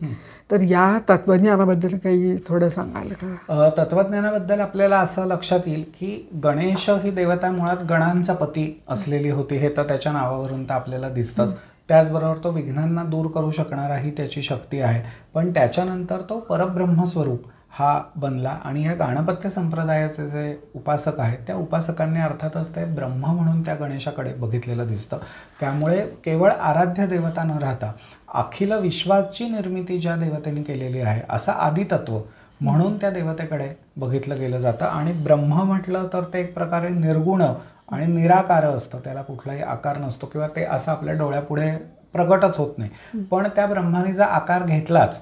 तर या तत्त्वज्ञानाबद्दल काही थोडं सांगाल का? तत्त्वज्ञानाबद्दल आपल्याला असं लक्षात येईल की गणेश ही देवता मुळात गणांचा पती असलेली होती. हे तर त्याच्या नावावरून तर आपल्याला दिसतंच. त्याचबरोबर तो विघ्नांना दूर करू शकणारा ही त्याची शक्ती आहे. पण त्याच्यानंतर तो परब्रह्मस्वरूप हा बनला आणि या गाणपत्य संप्रदायाचे जे उपासक आहेत त्या उपासकांनी अर्थातच ते ब्रह्म म्हणून त्या गणेशाकडे बघितलेलं दिसतं. त्यामुळे केवळ आराध्य देवता न राहता अखिल विश्वाची निर्मिती ज्या देवतेने केलेली आहे असं आदितत्व म्हणून त्या देवतेकडे बघितलं गेलं जातं. आणि ब्रह्म म्हटलं तर ते एक प्रकारे निर्गुण आणि निराकार असतं, त्याला कुठलाही आकार नसतो किंवा ते असं आपल्या डोळ्यापुढे प्रगटच होत नाही. पण त्या ब्रह्माने जर आकार घेतलाच,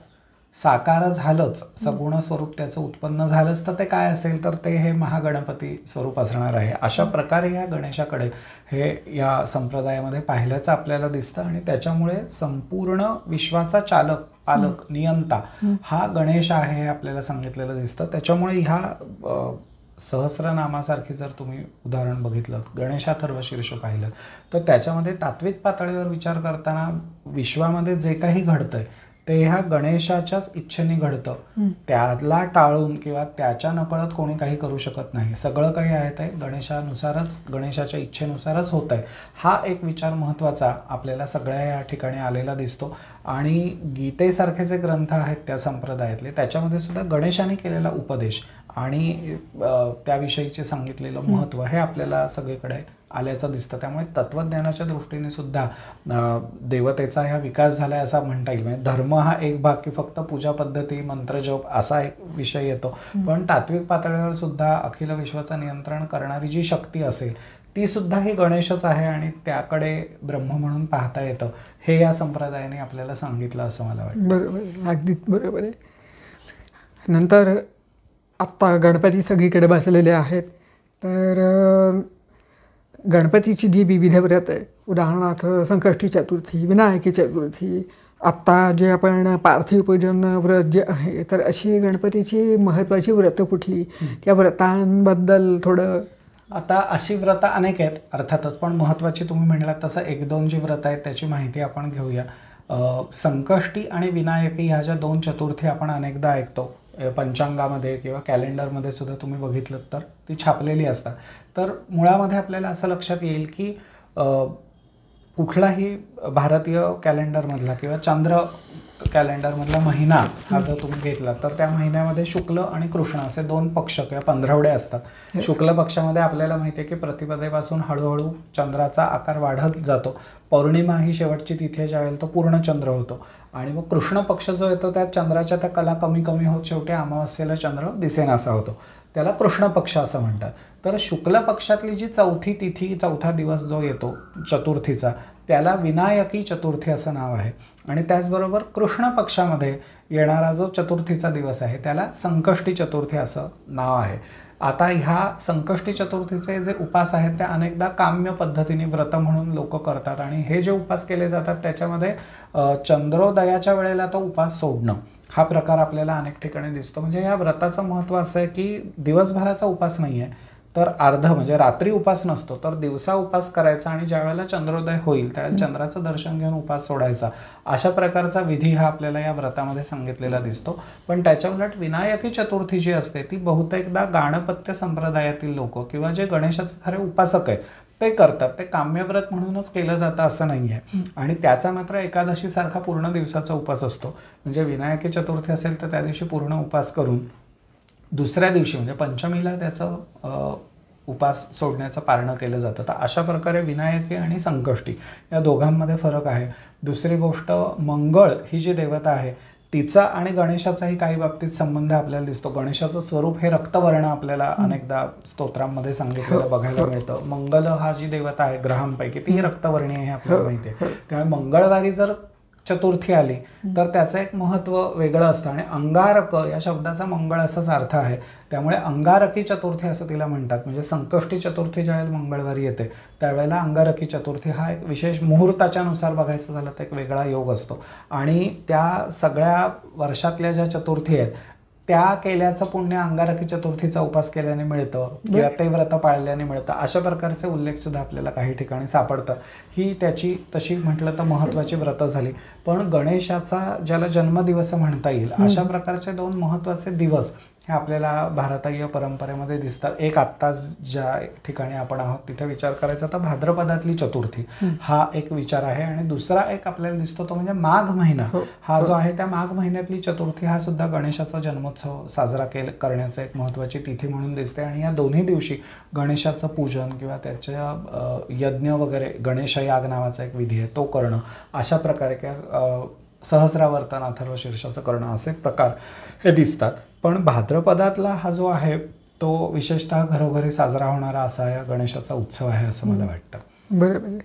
साकार झालंच, सगुण स्वरूप त्याचं उत्पन्न झालंच तर ते काय असेल तर ते हे महागणपती स्वरूप असणार आहे. अशा प्रकारे या गणेशाकडे हे या संप्रदायामध्ये पाहिल्याचं आपल्याला दिसतं आणि त्याच्यामुळे संपूर्ण विश्वाचा चालक, पालक, नियंता हा गणेश आहे हे आपल्याला सांगितलेलं दिसतं. त्याच्यामुळे ह्या सहस्रनामासारखी जर तुम्ही उदाहरण बघितलं, गणेशाथर्वशीर्ष पाहिलं तर त्याच्यामध्ये तात्विक पातळीवर विचार करताना विश्वामध्ये जे काही घडतंय ते ह्या गणेशाच्याच इच्छेने घडतं. त्याला टाळून किंवा त्याच्या नकळत कोणी काही करू शकत नाही. सगळं काही आहे ते गणेशानुसारच, गणेशाच्या इच्छेनुसारच होत आहे. हा एक विचार महत्त्वाचा आपल्याला सगळ्या या ठिकाणी आलेला दिसतो. आणि गीतेसारखे जे ग्रंथ आहेत त्या संप्रदायातले त्याच्यामध्ये सुद्धा गणेशाने केलेला उपदेश आणि त्याविषयीचे सांगितलेलं महत्त्व हे आपल्याला सगळीकडे आल्याचं दिसतं. त्यामुळे तत्त्वज्ञानाच्या दृष्टीने सुद्धा देवतेचा ह्या विकास झाला आहे असं म्हणता येईल. म्हणजे धर्म हा एक भाग की फक्त पूजा पद्धती, मंत्रजप असा एक विषय येतो. पण तात्विक पातळीवर सुद्धा अखिल विश्वाचं नियंत्रण करणारी जी शक्ती असेल ती सुद्धा ही गणेशच आहे आणि त्याकडे ब्रह्म म्हणून पाहता येतं हे या संप्रदायाने आपल्याला सांगितलं असं मला वाटतं. बरोबर, अगदी बरोबर आहे. नंतर आत्ता गणपती सगळीकडे बसलेले आहेत तर गणपतीची जी विविध व्रत आहे, उदाहरणार्थ संकष्टी चतुर्थी, विनायकी चतुर्थी, आत्ता जे आपण पार्थिव पूजन व्रत जे आहे, तर अशी गणपतीची महत्त्वाची व्रतं कुठली, त्या व्रतांबद्दल थोडं. आता अशी व्रतं अनेक आहेत अर्थातच, पण महत्त्वाची तुम्ही म्हणलात तसं एक दोन जी व्रतं आहेत त्याची माहिती आपण घेऊया. संकष्टी आणि विनायकी ह्या ज्या दोन चतुर्थी आपण अनेकदा ऐकतो पंचांगामध्ये किंवा कॅलेंडरमध्ये सुद्धा तुम्ही बघितलं तर ती छापलेली असतात. तर मुळामध्ये आपल्याला असं लक्षात येईल की कुठलाही भारतीय कॅलेंडरमधला किंवा चंद्र कॅलेंडरमधला महिना हा जर तुम्ही घेतला तर त्या महिन्यामध्ये शुक्ल आणि कृष्ण असे दोन पक्ष किंवा पंधरवडे असतात. शुक्ल पक्षामध्ये आपल्याला माहिती आहे की प्रतिपदेपासून हळूहळू चंद्राचा आकार वाढत जातो. पौर्णिमा ही शेवटची तिथी ज्यावेळेला तो पूर्ण चंद्र होतो आणि मग कृष्ण पक्ष जो येतो त्यात चंद्राच्या त्या कला कमी कमी होत शेवटी अमावस्येला चंद्र दिसेनासा होतो. त्याला कृष्ण पक्ष असं म्हणतात. तर शुक्ल पक्षातली जी चौथी तिथी, चौथा दिवस जो येतो चतुर्थीचा, त्याला विनायकी चतुर्थी असं नाव आहे. आणि त्याचबरोबर कृष्ण पक्षामध्ये येणारा जो चतुर्थीचा दिवस आहे त्याला संकष्टी चतुर्थी असं नाव आहे. आता ह्या संकष्टी चतुर्थीचे जे उपास आहेत त्या अनेकदा काम्य पद्धतीने व्रत म्हणून लोक करतात आणि हे जे उपास केले जातात त्याच्यामध्ये चंद्रोदयाच्या वेळेला तो उपास सोडणं हा प्रकार आपल्याला अनेक ठिकाणी दिसतो. म्हणजे या व्रताचं महत्त्व असं आहे की दिवसभराचा उपास नाही आहे, तर अर्ध म्हणजे रात्री उपास नसतो, तर दिवसा उपास करायचा आणि ज्या वेळेला चंद्रोदय होईल त्यावेळेला चंद्राचं दर्शन घेऊन उपास सोडायचा. अशा प्रकारचा विधी हा आपल्याला या व्रतामध्ये सांगितलेला दिसतो. पण त्याच्या उलट विनायकी चतुर्थी जी असते ती बहुतेकदा गाणपत्य संप्रदायातील लोक किंवा जे गणेशाचे खरे उपासक आहेत ते करतात. ते काम्यव्रत म्हणूनच केलं जातं असं नाही आहे. आणि त्याचा मात्र एकादशीसारखा पूर्ण दिवसाचा उपास असतो. म्हणजे विनायकी चतुर्थी असेल तर त्या दिवशी पूर्ण उपास करून दुसऱ्या दिवशी म्हणजे पंचमीला त्याचं उपास सोडण्याचं पारणं केलं जातं. तर अशा प्रकारे विनायकी आणि संकष्टी या दोघांमध्ये फरक आहे. दुसरी गोष्ट, मंगळ ही जी देवता आहे तिचा आणि गणेशाचाही काही बाबतीत संबंध आपल्याला दिसतो. गणेशाचं स्वरूप हे रक्तवर्ण आपल्याला अनेकदा स्तोत्रांमध्ये सांगितलेलं बघायला मिळतं. मंगल हा जी देवता आहे ग्रहांपैकी ती रक्तवर्णीय हे आपल्याला माहिती आहे. त्यामुळे मंगळवारी जर चतुर्थी आली तर त्याचं एक महत्त्व वेगळं असतं. आणि अंगारक या शब्दाचा मंगळ असाच अर्थ आहे. त्यामुळे अंगारकी चतुर्थी असं तिला म्हणतात. म्हणजे संकष्टी चतुर्थी ज्यावेळेला मंगळवारी येते त्यावेळेला अंगारकी चतुर्थी हा एक विशेष मुहूर्ताच्या नुसार बघायचं झालं तर एक वेगळा योग असतो. आणि त्या सगळ्या वर्षातल्या ज्या चतुर्थी आहेत त्या केल्याचं पुण्य अंगारकी चतुर्थीचा उपास केल्याने मिळतं किंवा ते व्रत पाळल्याने मिळतं. अशा प्रकारचे उल्लेख सुद्धा आपल्याला काही ठिकाणी सापडतं. ही त्याची तशी म्हटलं तर महत्त्वाची व्रतं झाली. पण गणेशाचा ज्याला जन्मदिवस म्हणता येईल अशा प्रकारचे 2 महत्त्वाचे दिवस हे आपल्याला भारतीय परंपरेमध्ये दिसतात. एक आत्ता ज्या ठिकाणी आपण आहोत तिथे विचार करायचा तर भाद्रपदातली चतुर्थी हा एक विचार आहे. आणि दुसरा एक आपल्याला दिसतो तो म्हणजे माघ महिना हा जो आहे त्या माघ महिन्यातली चतुर्थी हा सुद्धा गणेशाचा जन्मोत्सव साजरा करण्याचं एक महत्त्वाची तिथी म्हणून दिसते. आणि या दोन्ही दिवशी गणेशाचं पूजन किंवा त्याच्या यज्ञ वगैरे गणेश याग नावाचा एक विधी आहे तो करणं, अशा प्रकारे किंवा सहस्रावर्तन अथर्व शीर्षाचं करणं असे प्रकार हे दिसतात. पण भाद्रपदातला हा जो आहे तो विशेषतः घरोघरी साजरा होणारा असा या गणेशाचा उत्सव आहे असं मला वाटतं. बरोबर.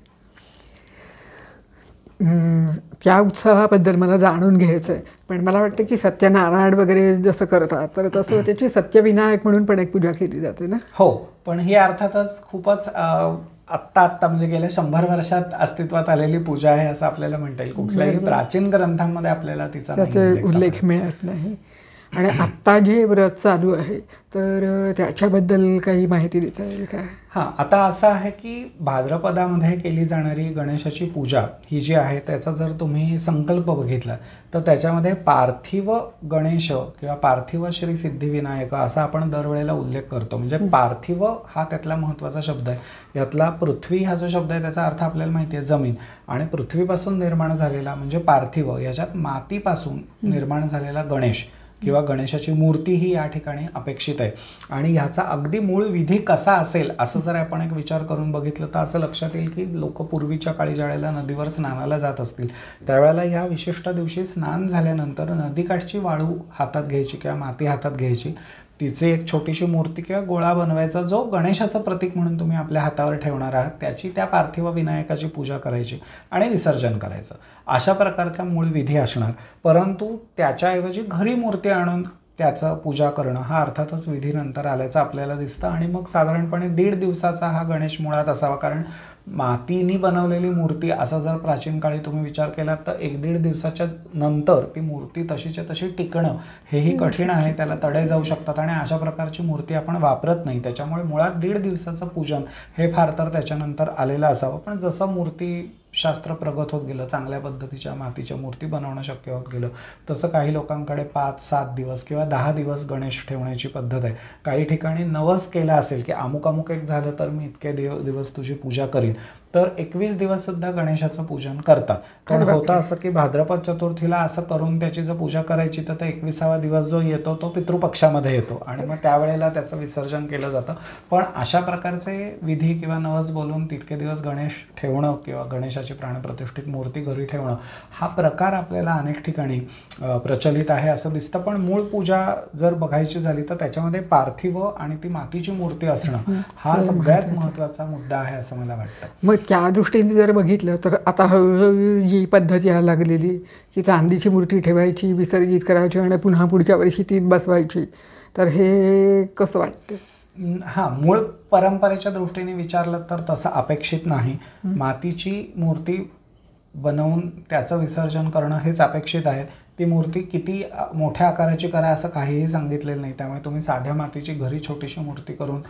त्या उत्सवाबद्दल मला जाणून घ्यायचं आहे. पण मला वाटतं की सत्यनारायण वगैरे जसं करतात तर तसं त्याची सत्यविनायक म्हणून पण एक पूजा केली जाते ना. हो, पण ही अर्थातच खूपच आत्ता म्हणजे गेल्या 100 वर्षात अस्तित्वात आलेली पूजा आहे असं आपल्याला म्हणता येईल. कुठल्याही प्राचीन ग्रंथांमध्ये आपल्याला तिचा उल्लेख मिळत नाही. आणि आत्ता जे व्रत चालू आहे तर त्याच्याबद्दल काही माहिती देता येईल का? हां, आता असं आहे की भाद्रपदामध्ये केली जाणारी गणेशाची पूजा ही जी आहे त्याचा जर तुम्ही संकल्प बघितला तर त्याच्यामध्ये पार्थिव गणेश किंवा पार्थिव श्री सिद्धिविनायक असा आपण दरवेळेला उल्लेख करतो. म्हणजे पार्थिव हा त्यातला महत्त्वाचा शब्द आहे. यातला पृथ्वी हा जो शब्द आहे त्याचा अर्थ आपल्याला माहिती आहे जमीन. आणि पृथ्वीपासून निर्माण झालेला म्हणजे पार्थिव, याच्यात मातीपासून निर्माण झालेला गणेश किंवा गणेशाची मूर्ती ही या ठिकाणी अपेक्षित आहे. आणि ह्याचा अगदी मूळ विधी कसा असेल असं जर आपण एक विचार करून बघितलं तर असं लक्षात येईल की लोक पूर्वीच्या काळी ज्यावेळेला नदीवर स्नानाला जात असतील त्यावेळेला या विशिष्ट दिवशी स्नान झाल्यानंतर नदीकाठची वाळू हातात घ्यायची किंवा माती हातात घ्यायची, तिचे एक छोटीशी मूर्ती किंवा गोळा बनवायचा जो गणेशाचं प्रतीक म्हणून तुम्ही आपल्या हातावर ठेवणार आहात त्याची त्या पार्थिव विनायकाची पूजा करायची आणि विसर्जन करायचं. अशा प्रकारचा मूळ विधी असणार. परंतु त्याच्याऐवजी घरी मूर्ती आणून त्याचं पूजा करणं हा अर्थातच विधी नंतर आल्याचं आपल्याला दिसतं. आणि मग साधारणपणे 1.5 दिवसाचा हा गणेश मुळात असावा. कारण मातीनी बनवलेली मूर्ती असा जर प्राचीन काळी तुम्ही विचार केला तर 1-1.5 दिवसाच्या नंतर ती मूर्ती तशीच्या तशी टिकणं हेही कठीण आहे. त्याला तडे जाऊ शकतात आणि अशा प्रकारची मूर्ती आपण वापरत नाही. त्याच्यामुळे मुळात 1.5 दिवसाचं पूजन हे फार तर त्याच्यानंतर आलेलं असावं. पण जसं मूर्तीशास्त्र प्रगत होत गेलं, चांगल्या पद्धतीच्या मातीच्या मूर्ती बनवणं शक्य होत गेलं, तसं काही लोकांकडे 5-7 दिवस किंवा 10 दिवस गणेश ठेवण्याची पद्धत आहे. काही ठिकाणी नवस केला असेल की अमुक एक झालं तर मी इतके दिवस तुझी पूजा करीन, तर 21 दिवस सुद्धा गणेशाचं पूजन करतात. पण होतं असं की भाद्रपद चतुर्थीला असं करून त्याची जर पूजा करायची तर 21वा दिवस जो येतो तो पितृपक्षामध्ये येतो आणि मग त्यावेळेला त्याचं विसर्जन केलं जातं. पण अशा प्रकारचे विधी किंवा नवस बोलून तितके दिवस गणेश ठेवणं किंवा गणेशाची प्राणप्रतिष्ठित मूर्ती घरी ठेवणं हा प्रकार आपल्याला अनेक ठिकाणी प्रचलित आहे असं दिसतं. पण मूळ पूजा जर बघायची झाली तर त्याच्यामध्ये पार्थिव आणि ती मातीची मूर्ती असणं हा सगळ्यात महत्त्वाचा मुद्दा आहे असं मला वाटतं. मग त्या दृष्टीने जर बघितलं तर आता हळूहळू जी पद्धत यायला लागलेली की चांदीची मूर्ती ठेवायची, विसर्जित करायची आणि पुन्हा पुढच्या वर्षी तीच बसवायची, तर हे कसं वाटतं? हां, मूळ परंपरेच्या दृष्टीने विचारलं तर तसं अपेक्षित नाही. मातीची मूर्ती बनवून त्याचं विसर्जन करणं हेच अपेक्षित आहे. ती मूर्ती किती मोठ्या आकाराची करा असं काहीही सांगितलेलं नाही. त्यामुळे तुम्ही साध्या मातीची घरी छोटीशी मूर्ती करून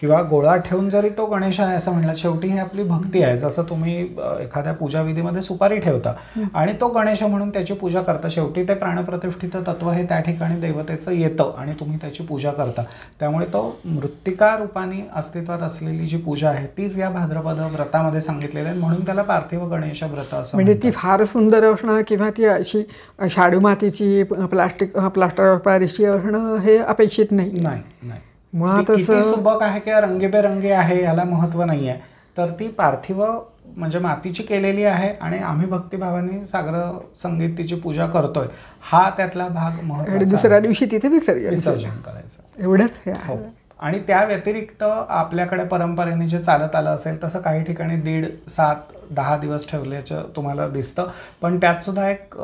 किंवा गोळा ठेवून जरी तो गणेश आहे असं म्हणलं, शेवटी ही आपली भक्ती आहे. जसं तुम्ही एखाद्या पूजाविधीमध्ये सुपारी ठेवता आणि तो गणेश म्हणून त्याची पूजा करता, शेवटी ते प्राणप्रतिष्ठित तत्व हे त्या ठिकाणी देवतेचं येतं आणि तुम्ही त्याची पूजा करता. त्यामुळे तो मृत्तिका रूपाने अस्तित्वात असलेली जी पूजा आहे तीच या भाद्रपद व्रतामध्ये सांगितलेली आहे, म्हणून त्याला पार्थिव गणेश व्रत असं म्हणजे ती फार सुंदर असणं किंवा ती अशी शाडू मातीची प्लास्टर ऑफ पॅरिसची असणं हे अपेक्षित नाही. नाही मुळात किती सुबक आहे किंवा रंगीबेरंगी आहे याला महत्व नाहीये. तर ती पार्थिव म्हणजे मातीची केलेली आहे आणि आम्ही भक्तिभावाने सागर संगीत तिची पूजा करतोय, हा त्यातला भाग महत्त्वाचा. दुसऱ्या दिवशी तिथे विसर्जन करायचं एवढंच हे आहे. आणि त्या व्यतिरिक्त आपल्याकडे परंपरेने जे चालत आलं असेल तसं काही ठिकाणी 1.5, 7, 10 दिवस ठेवल्याचं तुम्हाला दिसतं. पण त्यात सुद्धा एक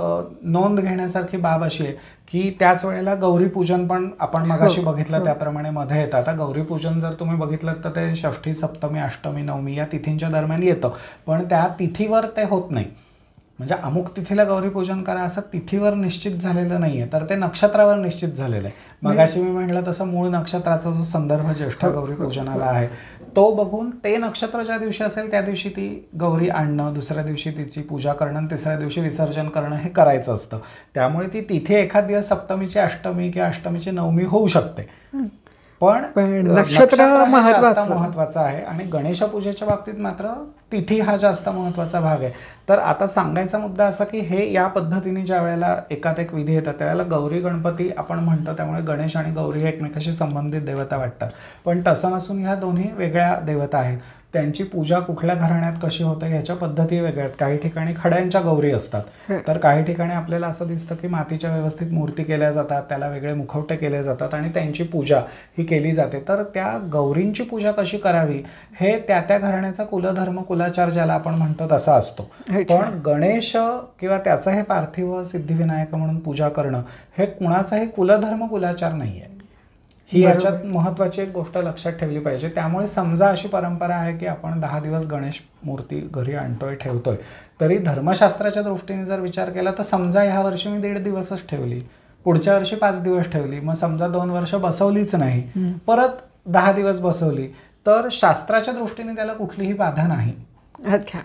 नोंद घेण्यासारखी बाब अशी आहे की त्याच वेळेला गौरीपूजन पण आपण मगाशी बघितलं त्याप्रमाणे मध्ये येतं. आता गौरीपूजन जर तुम्ही बघितलं तर ते षष्ठी, सप्तमी, अष्टमी, नवमी या तिथींच्या दरम्यान येतं, पण त्या तिथीवर ते होत नाही. म्हणजे अमुक तिथीला गौरीपूजन करा असं तिथीवर निश्चित झालेलं नाहीये, तर ते नक्षत्रावर निश्चित झालेलं आहे. मगाशी मी म्हटलं तसं मूळ नक्षत्राचा जो संदर्भ ज्येष्ठ गौरीपूजनाला आहे तो बघून ते नक्षत्र ज्या दिवशी असेल त्या दिवशी ती गौरी आणणं, दुसऱ्या दिवशी तिची पूजा करणं आणि तिसऱ्या दिवशी विसर्जन करणं हे करायचं असतं. त्यामुळे ती तिथे एखाद दिवस सप्तमीची अष्टमी किंवा अष्टमीची नवमी होऊ शकते, पण नक्षत्र महत्वाचं आहे. आणि गणेश पूजेच्या बाबतीत मात्र तिथी हा जास्त महत्वाचा भाग आहे. तर आता सांगायचा मुद्दा असा की हे या पद्धतीने ज्या वेळेला एकात एक विधी येतात त्यावेळेला गौरी गणपती आपण म्हणतो, त्यामुळे गणेश आणि गौरी एकमेकाशी संबंधित देवता वाटतात. पण तसं नसून ह्या दोन्ही वेगळ्या देवता आहेत. त्यांची पूजा कुठल्या घराण्यात कशी होते ह्याच्या पद्धती वेगळ्या आहेत. काही ठिकाणी खड्यांच्या गौरी असतात, तर काही ठिकाणी आपल्याला असं दिसतं की मातीच्या व्यवस्थित मूर्ती केल्या जातात, त्याला वेगळे मुखवटे केले जातात आणि त्यांची पूजा ही केली जाते. तर त्या गौरींची पूजा कशी करावी हे त्या त्या घराण्याचा कुलधर्म, कुलाचार ज्याला आपण म्हणतो तसा असतो. पण गणेश किंवा त्याचं हे पार्थिव सिद्धिविनायक म्हणून पूजा करणं हे कुणाचाही कुलधर्म, कुलाचार नाही आहे. ही याच्यात महत्वाची एक गोष्ट लक्षात ठेवली पाहिजे. त्यामुळे समजा अशी परंपरा आहे की आपण 10 दिवस गणेश मूर्ती घरी आणतोय, ठेवतोय, तरी धर्मशास्त्राच्या दृष्टीने जर विचार केला तर समजा ह्या वर्षी मी 1.5 दिवसच ठेवली, पुढच्या वर्षी 5 दिवस ठेवली, मग समजा 2 वर्ष बसवलीच नाही, परत 10 दिवस बसवली, तर शास्त्राच्या दृष्टीने त्याला कुठलीही बाधा नाही.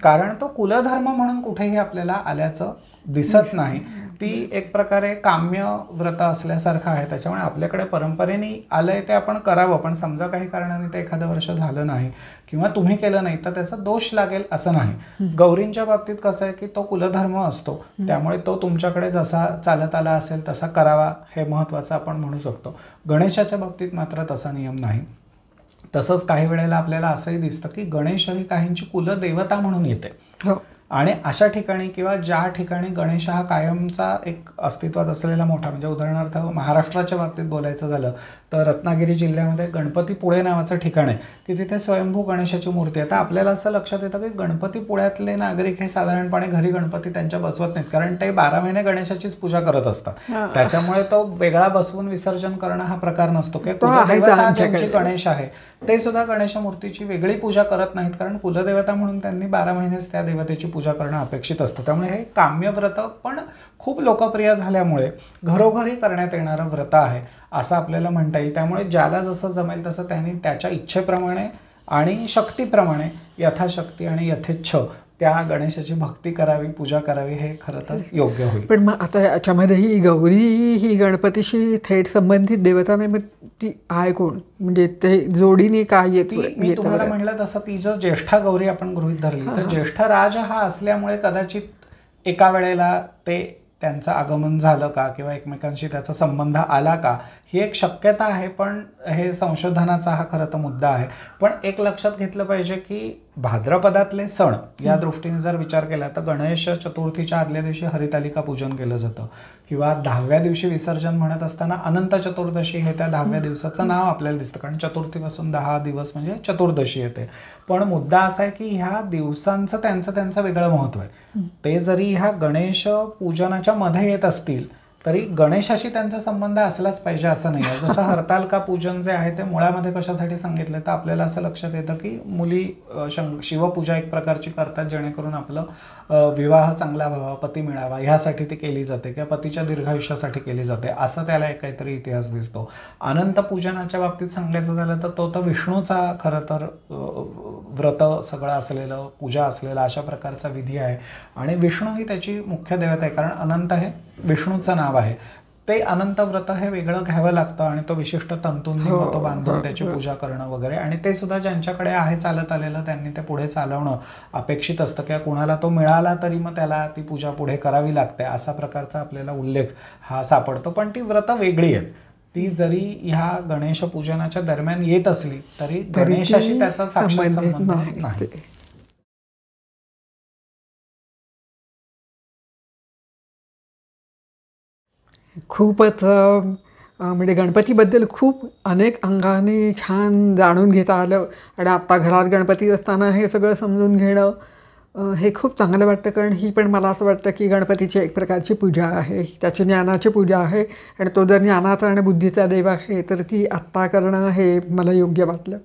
कारण तो कुलधर्म म्हणून कुठेही आपल्याला आल्याचं दिसत नाही. ती एक प्रकारे काम्य व्रत असल्यासारखं आहे. त्याच्यामुळे आपल्याकडे परंपरेने आलंय ते आपण करावं. पण समजा काही कारणाने ते एखादं वर्ष झालं नाही किंवा तुम्ही केलं नाही तर त्याचा दोष लागेल असं नाही. गौरींच्या बाबतीत कसं आहे की तो कुलधर्म असतो, त्यामुळे तो तुमच्याकडे जसा चालत आला असेल तसा करावा हे महत्त्वाचं आपण म्हणू शकतो. गणेशाच्या बाबतीत मात्र तसा नियम नाही. तसंच काही वेळेला आपल्याला असंही दिसतं की गणेश ही काहींची कुलदेवता म्हणून येते. आणि अशा ठिकाणी किंवा ज्या ठिकाणी गणेश हा कायमचा एक अस्तित्वात असलेला मोठा, म्हणजे उदाहरणार्थ महाराष्ट्राच्या बाबतीत बोलायचं झालं तर रत्नागिरी जिल्ह्यामध्ये गणपतीपुळे नावाचं ठिकाण आहे की तिथे स्वयंभू गणेशाची मूर्ती आहे. तर आपल्याला असं लक्षात येतं की गणपतीपुळ्यातले नागरिक हे साधारणपणे घरी गणपती त्यांच्या बसवत नाहीत, कारण ते 12 महिने गणेशाचीच पूजा करत असतात. त्याच्यामुळे तो वेगळा बसवून विसर्जन करणं हा प्रकार नसतो. की कुलदेवता ज्यांची गणेश आहे ते सुद्धा गणेश मूर्तीची वेगळी पूजा करत नाहीत, कारण कुलदेवता म्हणून त्यांनी 12 महिनेच त्या देवतेची पूजा करणं अपेक्षित असतं. त्यामुळे हे काम्य व्रत पण खूप लोकप्रिय झाल्यामुळे घरोघरी करण्यात येणारं व्रत आहे असं आपल्याला म्हणता येईल. त्यामुळे ज्याला जसं जमेल तसं त्यांनी त्याच्या इच्छेप्रमाणे आणि शक्तीप्रमाणे यथाशक्ती आणि यथेच्छ त्या गणेशाची भक्ती करावी, पूजा करावी हे खरं तर योग्य होईल. पण मग आता याच्यामध्ये ही गौरी ही गणपतीशी थेट संबंधित देवता नाही, मग ती आहे कोण, म्हणजे ते जोडीने काय येते? मी तुम्हाला म्हटलं तसं ती जर ज्येष्ठा गौरी आपण गृहीत धरली तर ज्येष्ठ राज हा असल्यामुळे कदाचित एका वेळेला ते त्यांचं आगमन झालं का किंवा एकमेकांशी त्याचा संबंध आला का ही एक शक्यता आहे. पण हे संशोधनाचा हा खरं तर मुद्दा आहे. पण एक लक्षात घेतलं पाहिजे की भाद्रपदातले सण या दृष्टीने जर विचार केला तर गणेश चतुर्थीच्या आदल्या दिवशी हरितालिका पूजन केलं जातं किंवा 10व्या दिवशी विसर्जन म्हणत असताना अनंत चतुर्दशी हे त्या 10व्या दिवसाचं नाव आपल्याला दिसतं, कारण चतुर्थीपासून 10 दिवस म्हणजे चतुर्दशी येते. पण मुद्दा असा आहे की ह्या दिवसांचं त्यांचं वेगळं महत्व आहे. ते जरी ह्या गणेश पूजनाच्या मध्ये येत असतील तरी गणेशाशी त्यांचा संबंध असलाच पाहिजे असं नाही आहे. जसं हरतालिका पूजन जे आहे ते मुळामध्ये कशासाठी सांगितलं तर आपल्याला असं लक्षात येतं की मुली शिवपूजा एक प्रकारची करतात जेणेकरून आपलं विवाह चांगला व्हावा, पती मिळावा ह्यासाठी ती केली जाते किंवा पतीच्या दीर्घायुष्यासाठी केली जाते, असं त्याला एक काहीतरी इतिहास दिसतो. अनंत पूजनाच्या बाबतीत सांगायचं झालं तर तो विष्णूचा खरं तर व्रत सगळं असलेलं, पूजा असलेलं अशा प्रकारचा विधी आहे. आणि विष्णू ही त्याची मुख्य देवता आहे, कारण अनंत हे विष्णूचं नाव आहे. ते अनंत व्रत हे वेगळं घ्यावं लागतं आणि तो विशिष्ट तंतूंनी तो बांधून त्याची पूजा करणं वगैरे, आणि ते सुद्धा ज्यांच्याकडे आहे चालत आलेलं त्यांनी ते पुढे चालवणं अपेक्षित असतं किंवा कुणाला तो मिळाला तरी मग त्याला ती पूजा पुढे करावी लागते, असा प्रकारचा आपल्याला उल्लेख हा सापडतो. पण ती व्रत वेगळी आहेत. ती जरी ह्या गणेश पूजनाच्या दरम्यान येत असली तरी गणेशाशी त्याचा साक्षात संबंध नाही. खूपच म्हणजे गणपतीबद्दल खूप अनेक अंगाने छान जाणून घेता आलं आणि आत्ता घरात गणपती असताना हे सगळं समजून घेणं हे खूप चांगलं वाटतं. कारण ही पण मला असं वाटतं की गणपतीची एक प्रकारची पूजा आहे, त्याची ज्ञानाची पूजा आहे आणि तो जर ज्ञानाचा आणि बुद्धीचा देव आहे तर ती आत्ता करणं हे मला योग्य वाटलं.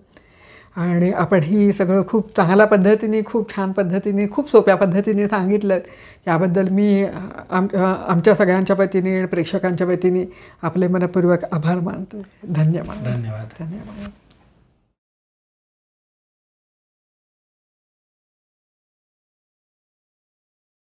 आणि आपण ही सगळं खूप चांगल्या पद्धतीने, खूप छान पद्धतीने, खूप सोप्या पद्धतीने सांगितलं. याबद्दल मी आमच्या सगळ्यांच्या वतीने आणि प्रेक्षकांच्या वतीने आपले मनपूर्वक आभार मानतो. धन्यवाद. धन्यवाद. धन्यवाद.